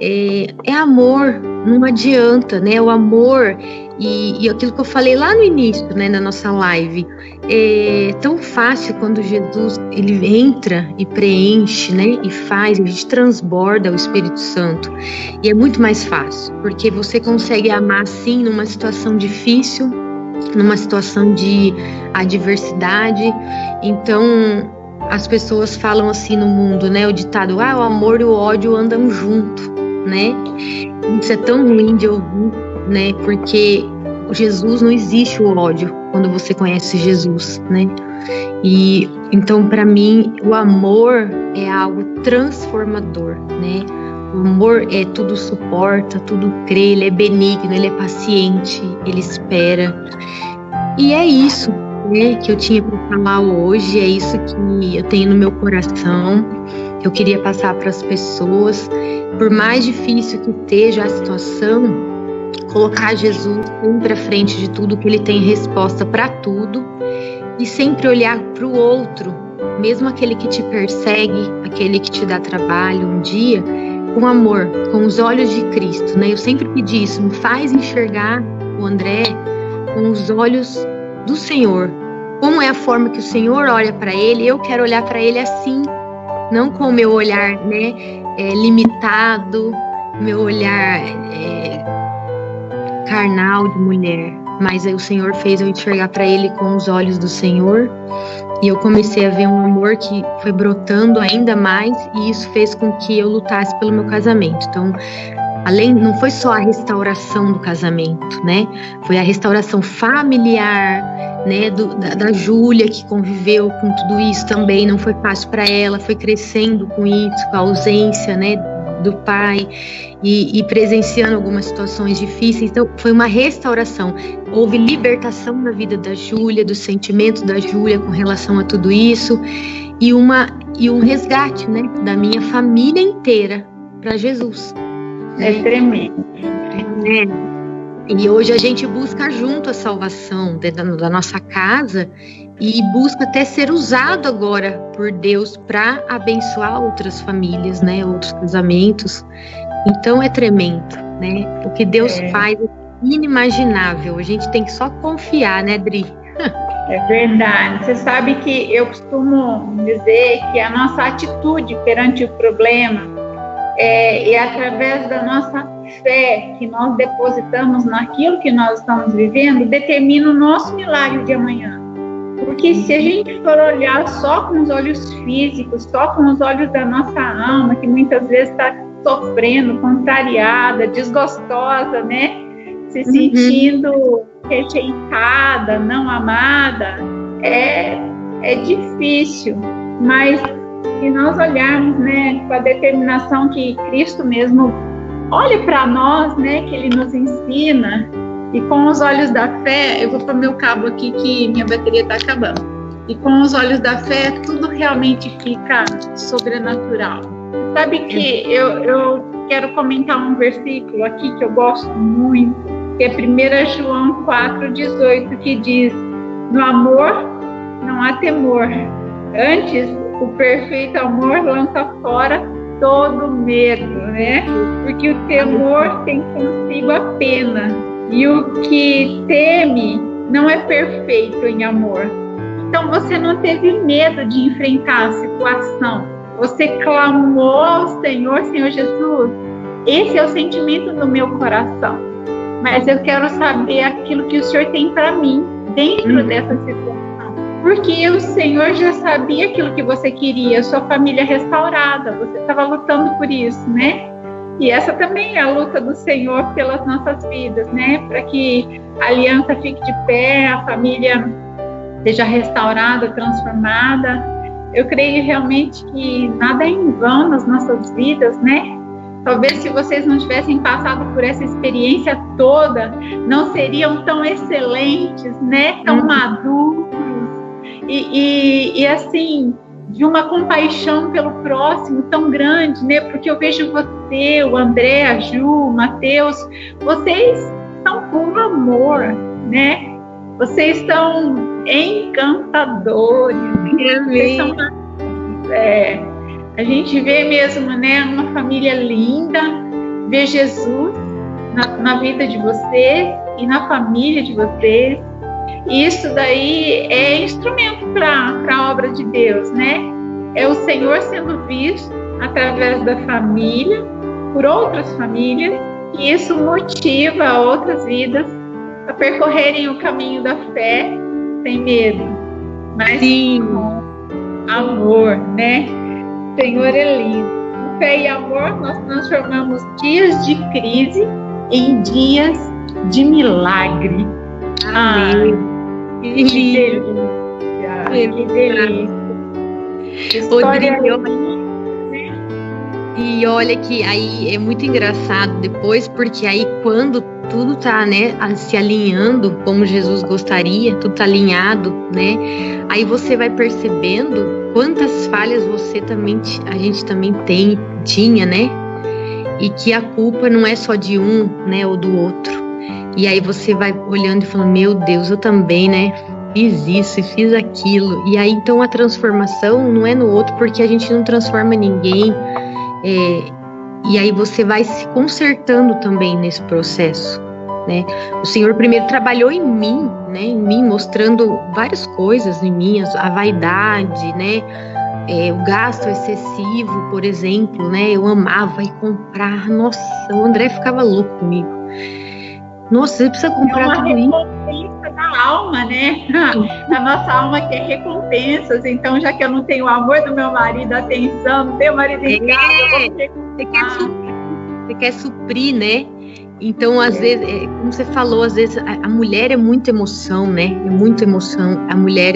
é amor, não adianta, né? O amor e aquilo que eu falei lá no início, né, na nossa live, é tão fácil quando Jesus ele entra e preenche, né, e faz, a gente transborda o Espírito Santo, e é muito mais fácil, porque você consegue amar sim numa situação difícil, numa situação de adversidade. Então as pessoas falam assim no mundo, né, o ditado, o amor e o ódio andam junto, né? Isso é tão ruim de ouvir, né? Porque Jesus, não existe o ódio quando você conhece Jesus, né? E então, para mim, o amor é algo transformador, né? O amor tudo suporta, tudo crê, ele é benigno, ele é paciente, ele espera. E é isso, né, que eu tinha para falar hoje, é isso que eu tenho no meu coração, que eu queria passar para as pessoas. Por mais difícil que esteja a situação, colocar Jesus sempre à frente de tudo, que ele tem resposta para tudo, e sempre olhar para o outro, mesmo aquele que te persegue, aquele que te dá trabalho um dia, com amor, com os olhos de Cristo, né? Eu sempre pedi isso, me faz enxergar o André com os olhos do Senhor. Como é a forma que o Senhor olha para ele, eu quero olhar para ele assim, não com o meu olhar, né, limitado, meu olhar carnal de mulher, mas aí o Senhor fez eu enxergar para ele com os olhos do Senhor, e eu comecei a ver um amor que foi brotando ainda mais, e isso fez com que eu lutasse pelo meu casamento. Então, não foi só a restauração do casamento, né? Foi a restauração familiar, né? Da Júlia, que conviveu com tudo isso também, não foi fácil para ela, foi crescendo com isso, com a ausência, né, do pai, e presenciando algumas situações difíceis. Então, foi uma restauração. Houve libertação na vida da Júlia, dos sentimentos da Júlia com relação a tudo isso, e um resgate, né, da minha família inteira para Jesus. É tremendo. E hoje a gente busca junto a salvação da nossa casa, e busca até ser usado agora por Deus para abençoar outras famílias, né, outros casamentos. Então é tremendo, né? O que Deus faz é inimaginável. A gente tem que só confiar, né, Dri? É verdade. Você sabe que eu costumo dizer que a nossa atitude perante o problema é através da nossa fé que nós depositamos naquilo que nós estamos vivendo, determina o nosso milagre de amanhã. Porque se a gente for olhar só com os olhos físicos, só com os olhos da nossa alma, que muitas vezes está sofrendo, contrariada, desgostosa, né? Se sentindo rejeitada, não amada, é difícil. Mas se nós olharmos, né, com a determinação que Cristo mesmo olha para nós, né, que Ele nos ensina, e com os olhos da fé, eu vou pôr meu cabo aqui que minha bateria está acabando, e com os olhos da fé tudo realmente fica sobrenatural. Sabe que eu quero comentar um versículo aqui que eu gosto muito, que é 1 João 4,18, que diz: no amor não há temor, antes o perfeito amor lança fora todo medo, né? Porque o temor tem consigo a pena, e o que teme não é perfeito em amor. Então você não teve medo de enfrentar a situação, você clamou ao Senhor: Senhor Jesus, esse é o sentimento do meu coração. Mas eu quero saber aquilo que o Senhor tem para mim dentro dessa situação. Porque o Senhor já sabia aquilo que você queria, sua família restaurada, você estava lutando por isso, né? E essa também é a luta do Senhor pelas nossas vidas, né? Para que a aliança fique de pé, a família seja restaurada, transformada. Eu creio realmente que nada é em vão nas nossas vidas, né? Talvez se vocês não tivessem passado por essa experiência toda, não seriam tão excelentes, né? Tão maduros. E assim, de uma compaixão pelo próximo tão grande, né? Porque eu vejo você, o André, a Ju, o Mateus, vocês são puro amor, né? Vocês são encantadores. Vocês são, a gente vê mesmo, né? Uma família linda, vê Jesus na vida de vocês e na família de vocês. Isso daí é instrumento para a obra de Deus, né? É o Senhor sendo visto através da família, por outras famílias, e isso motiva outras vidas a percorrerem o caminho da fé sem medo, mas com amor, né? O Senhor é lindo. Com fé e amor, nós transformamos dias de crise em dias de milagre. Amém. Que delícia! Que delícia! E olha que aí é muito engraçado depois, porque aí quando tudo tá, né, se alinhando como Jesus gostaria, tudo tá alinhado, né, aí você vai percebendo quantas falhas a gente também tinha, né, e que a culpa não é só de um, né, ou do outro. E aí você vai olhando e falando, meu Deus, eu também, né, fiz isso e fiz aquilo. E aí então a transformação não é no outro, porque a gente não transforma ninguém. E aí você vai se consertando também nesse processo, né? O Senhor primeiro trabalhou em mim, né, mostrando várias coisas em mim, a vaidade, né, o gasto excessivo, por exemplo, né, eu amava ir comprar, nossa, o André ficava louco comigo. Nossa, você precisa comprar tudo isso. É uma recompensa da alma, né? A nossa alma quer recompensas. Então, já que eu não tenho o amor do meu marido, a atenção, não tenho marido em casa, eu vou recompensar. Você quer suprir, né? Então, às vezes, como você falou, às vezes a mulher é muita emoção, né? É muita emoção. A mulher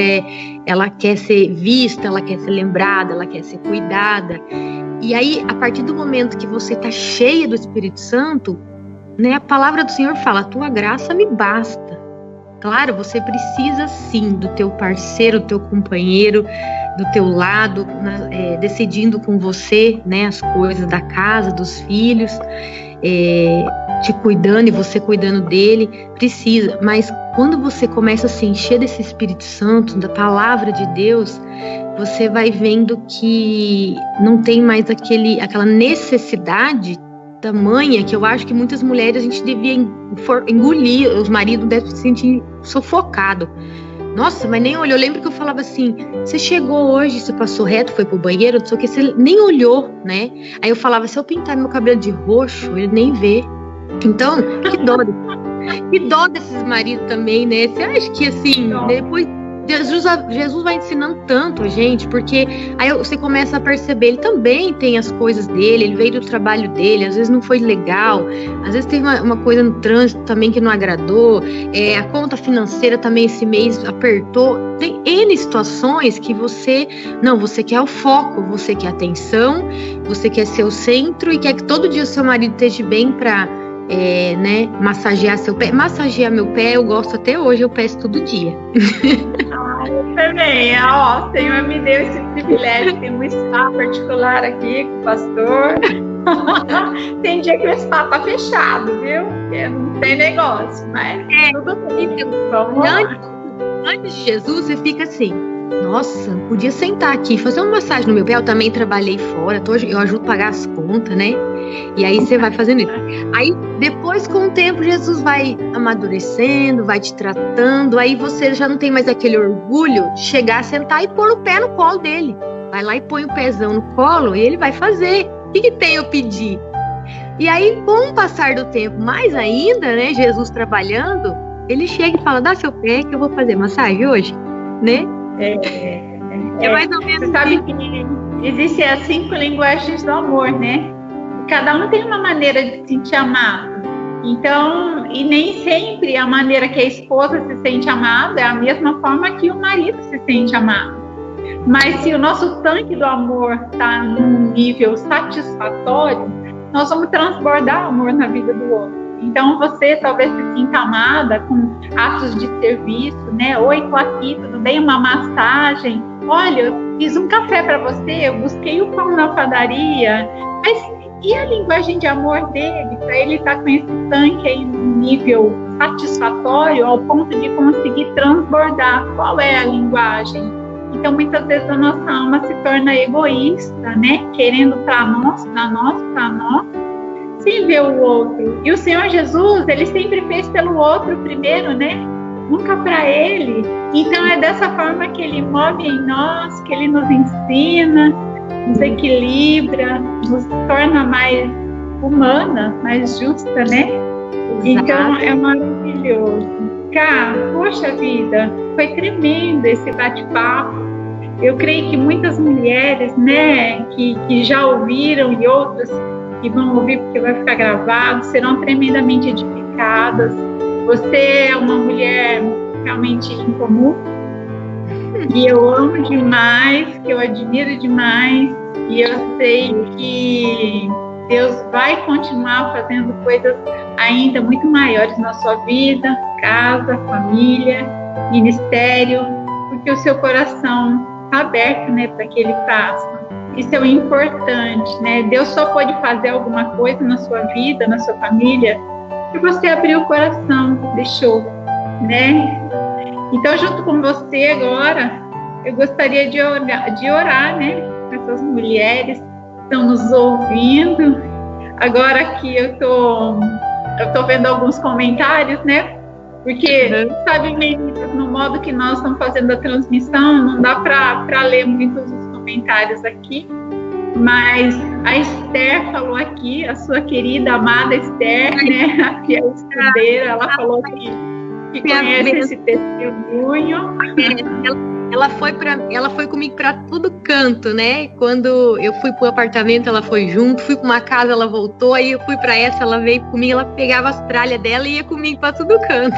ela quer ser vista, ela quer ser lembrada, ela quer ser cuidada. E aí, a partir do momento que você está cheia do Espírito Santo, né, a palavra do Senhor fala, a tua graça me basta. Claro, você precisa sim do teu parceiro, do teu companheiro, do teu lado, decidindo com você, né, as coisas da casa, dos filhos, te cuidando e você cuidando dele, precisa. Mas quando você começa a se encher desse Espírito Santo, da palavra de Deus, você vai vendo que não tem mais aquela necessidade tamanha, que eu acho que muitas mulheres a gente devia engolir, os maridos devem se sentir sufocado. Nossa, mas nem olhou. Eu lembro que eu falava assim, você chegou hoje, você passou reto, foi pro banheiro, não sei o que, você nem olhou, né? Aí eu falava, se eu pintar meu cabelo de roxo, ele nem vê. Então, que dó desses maridos também, né? Você acha que assim, depois Jesus vai ensinando tanto a gente, porque aí você começa a perceber, ele também tem as coisas dele, ele veio do trabalho dele, às vezes não foi legal, às vezes teve uma coisa no trânsito também que não agradou, a conta financeira também esse mês apertou, tem N situações que você quer o foco, você quer atenção, você quer ser o centro e quer que todo dia o seu marido esteja bem para né, massagear seu pé. Massagear meu pé, eu gosto até hoje, eu peço todo dia. Eu também, o Senhor me deu esse privilégio, tem um spa particular aqui com o pastor. Tem dia que o spa tá fechado, viu? Porque não tem negócio, mas tudo bem. Antes de Jesus, você fica assim, nossa, podia sentar aqui, fazer uma massagem no meu pé. Eu também trabalhei fora, eu ajudo a pagar as contas, né? E aí você vai fazendo isso. Aí depois, com o tempo, Jesus vai amadurecendo, vai te tratando. Aí você já não tem mais aquele orgulho de chegar, sentar e pôr o pé no colo dele. Vai lá e põe o pezão no colo e ele vai fazer. O que tem eu pedir? E aí, com o passar do tempo, mais ainda, né, Jesus trabalhando, ele chega e fala, dá seu pé que eu vou fazer massagem hoje, né? É mais ou menos. Você sabe que existem as 5 linguagens do amor, né? Cada um tem uma maneira de se sentir amado. Então, e nem sempre a maneira que a esposa se sente amada é a mesma forma que o marido se sente amado. Mas se o nosso tanque do amor está num nível satisfatório, nós vamos transbordar amor na vida do outro. Então, você talvez se sinta amada com atos de serviço, né? Oi, tô aqui, tudo bem? Uma massagem. Olha, eu fiz um café para você, eu busquei o pão na padaria. Mas e a linguagem de amor dele? Para ele estar com esse tanque aí num nível satisfatório ao ponto de conseguir transbordar. Qual é a linguagem? Então, muitas vezes a nossa alma se torna egoísta, né? Querendo para nós, sem ver o outro. E o Senhor Jesus, ele sempre fez pelo outro primeiro, né? Nunca para ele. Então, é dessa forma que ele move em nós, que ele nos ensina, nos equilibra, nos torna mais humana, mais justa, né? Então, é maravilhoso. Cá, poxa vida, foi tremendo esse bate-papo. Eu creio que muitas mulheres, né, que já ouviram e outras que vão ouvir porque vai ficar gravado, serão tremendamente edificadas. Você é uma mulher realmente incomum, que eu amo demais, que eu admiro demais, e eu sei que Deus vai continuar fazendo coisas ainda muito maiores na sua vida, casa, família, ministério, porque o seu coração está aberto, né, para que Ele faça. Isso é o importante, né? Deus só pode fazer alguma coisa na sua vida, na sua família, se você abrir o coração, deixou, né? Então, junto com você agora, eu gostaria de orar, né? Essas mulheres que estão nos ouvindo. Agora que eu tô vendo alguns comentários, né? Porque, sabe, meninas, no modo que nós estamos fazendo a transmissão, não dá para ler muitos dos comentários aqui. Mas a Esther falou aqui, a sua querida, amada Esther, né? A fiel escudeira, ela falou que conhece esse testemunho. Ela foi comigo para todo canto, né? Quando eu fui pro apartamento, ela foi junto. Fui para uma casa, ela voltou. Aí eu fui para essa, ela veio comigo. Ela pegava as tralhas dela e ia comigo para todo canto.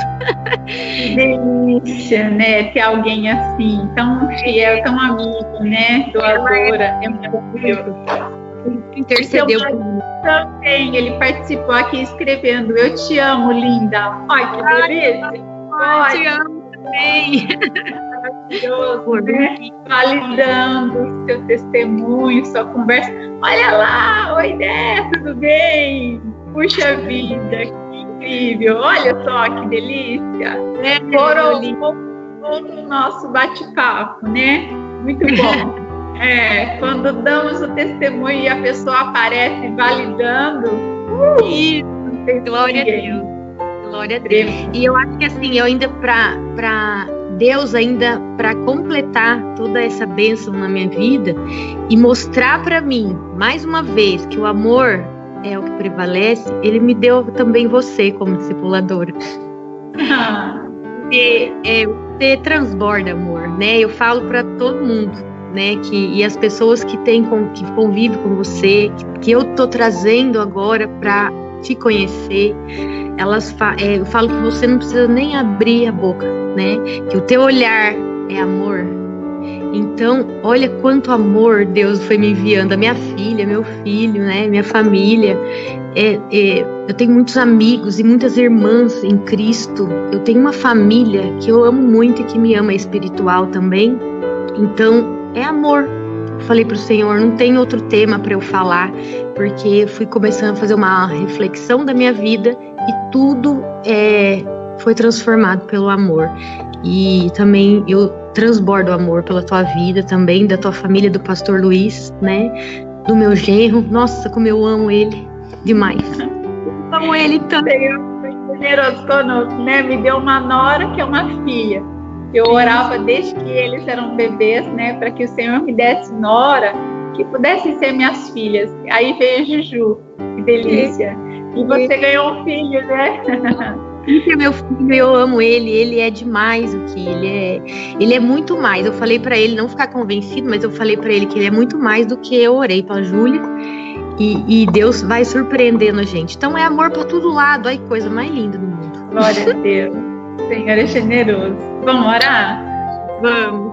Que delícia, né? Ter alguém assim, tão fiel, tão amigo, né? Doadora. É maravilhoso. Intercedeu por mim. Também, ele participou aqui escrevendo: eu te amo, linda. Olha que beleza. Eu te amo também. Maravilhoso, né? Validando o seu testemunho, sua conversa. Olha lá, oi, Dé, tudo bem? Puxa vida, que incrível. Olha só que delícia. Foram o nosso bate-papo, né? Muito bom. Quando damos o testemunho e a pessoa aparece validando, isso, não tem glória a Deus. Glória a Deus. E eu acho que assim, eu ainda para Deus ainda para completar toda essa bênção na minha vida e mostrar para mim mais uma vez que o amor é o que prevalece, Ele me deu também você como discipuladora. Você transborda amor, né? Eu falo para todo mundo, né? E as pessoas que convivem com você, que eu tô trazendo agora para te conhecer, eu falo que você não precisa nem abrir a boca, né? Que o teu olhar é amor. Então, olha quanto amor Deus foi me enviando, a minha filha, meu filho, né? Minha família. Eu tenho muitos amigos e muitas irmãs em Cristo. Eu tenho uma família que eu amo muito e que me ama espiritual também. Então, é amor. Falei para o Senhor, não tem outro tema para eu falar, porque eu fui começando a fazer uma reflexão da minha vida e tudo foi transformado pelo amor. E também eu transbordo amor pela tua vida também, da tua família, do pastor Luiz, né? Do meu genro. Nossa, como eu amo ele demais. Amo ele também. Foi generoso conosco, né? Me deu uma nora que é uma filha. Eu orava desde que eles eram bebês, né, para que o Senhor me desse nora, que pudessem ser minhas filhas. Aí veio a Juju. delícia. E você ganhou um filho, né? Esse é meu filho, eu amo ele é demais o que ele é muito mais. Eu falei pra ele não ficar convencido, mas eu falei pra ele que ele é muito mais do que eu orei pra Júlia, e Deus vai surpreendendo a gente. Então é amor pra todo lado, ai, coisa mais linda do mundo. Glória a Deus, o Senhor é generoso. Vamos orar? Vamos.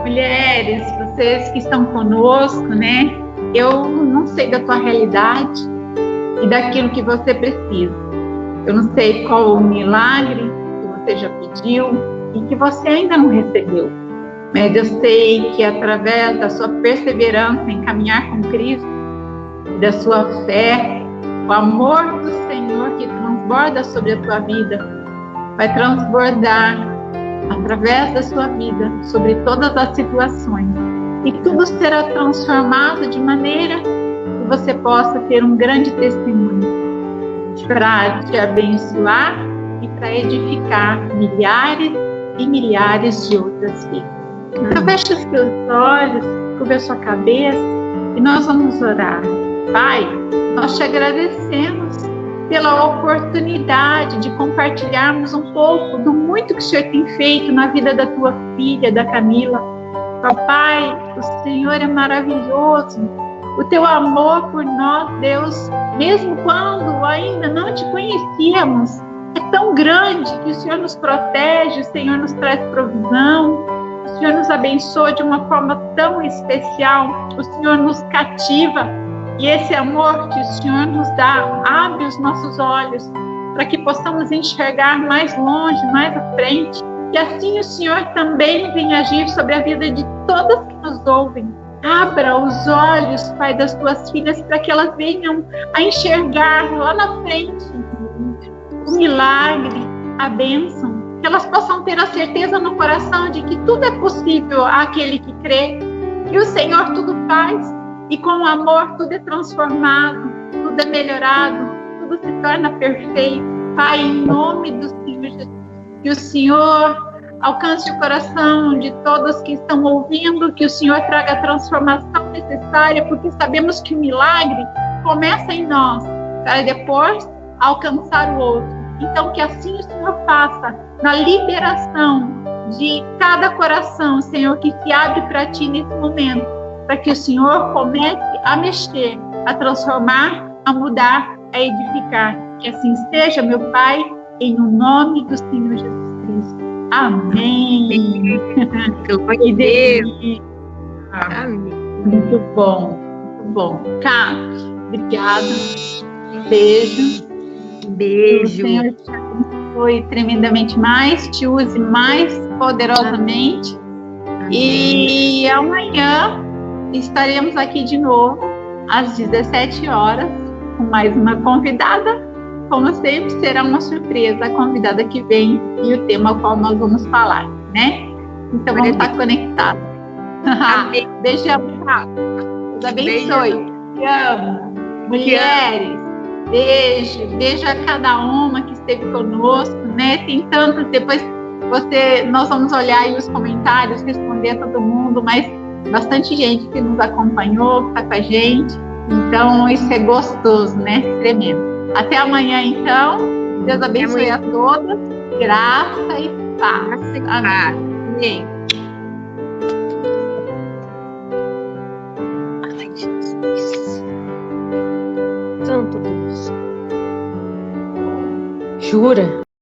Mulheres, vocês que estão conosco, né? Eu não sei da tua realidade e daquilo que você precisa. Eu não sei qual o milagre que você já pediu e que você ainda não recebeu. Mas eu sei que através da sua perseverança em caminhar com Cristo, da sua fé, o amor do Senhor que transborda sobre a tua vida, vai transbordar através da sua vida sobre todas as situações. E tudo será transformado de maneira que você possa ter um grande testemunho para te abençoar e para edificar milhares e milhares de outras vidas. Então feche os seus olhos, cubra a sua cabeça e nós vamos orar. Pai, nós te agradecemos pela oportunidade de compartilharmos um pouco do muito que o Senhor tem feito na vida da tua filha, da Camila. Papai, o Senhor é maravilhoso. O teu amor por nós, Deus, mesmo quando ainda não te conhecíamos, é tão grande que o Senhor nos protege, o Senhor nos traz provisão, o Senhor nos abençoa de uma forma tão especial, o Senhor nos cativa. E esse amor que o Senhor nos dá, abre os nossos olhos para que possamos enxergar mais longe, mais à frente. E assim o Senhor também vem agir sobre a vida de todas que nos ouvem. Abra os olhos, Pai, das tuas filhas para que elas venham a enxergar lá na frente o milagre, a bênção. Que elas possam ter a certeza no coração de que tudo é possível àquele que crê. Que o Senhor tudo faz. E com o amor tudo é transformado, tudo é melhorado, tudo se torna perfeito. Pai, em nome do Senhor Jesus, que o Senhor alcance o coração de todos que estão ouvindo, que o Senhor traga a transformação necessária, porque sabemos que o milagre começa em nós, para depois alcançar o outro. Então, que assim o Senhor faça na liberação de cada coração, Senhor, que se abre para Ti nesse momento, para que o Senhor comece a mexer, a transformar, a mudar, a edificar. Que assim seja, meu Pai, em nome do Senhor Jesus Cristo. Amém. Que Deus. Amém. Muito bom, muito bom. Cá, obrigada. Beijo. Beijo. O Senhor te abençoe tremendamente mais, te use mais poderosamente. E amanhã estaremos aqui de novo às 17 horas com mais uma convidada. Como sempre, será uma surpresa a convidada que vem e o tema ao qual nós vamos falar, né? Então vamos estar conectados. Beijão, Deus abençoe. Te amo. Mulheres, beijo. Beijo a cada uma que esteve conosco, né? Tem tantos, depois nós vamos olhar aí os comentários, responder a todo mundo, mas bastante gente que nos acompanhou, que está com a gente. Então, isso é gostoso, né? Tremendo. Até amanhã, então. Deus abençoe a todas. Graça e paz. Amém. Ai, Jesus. Santo Deus. Jura?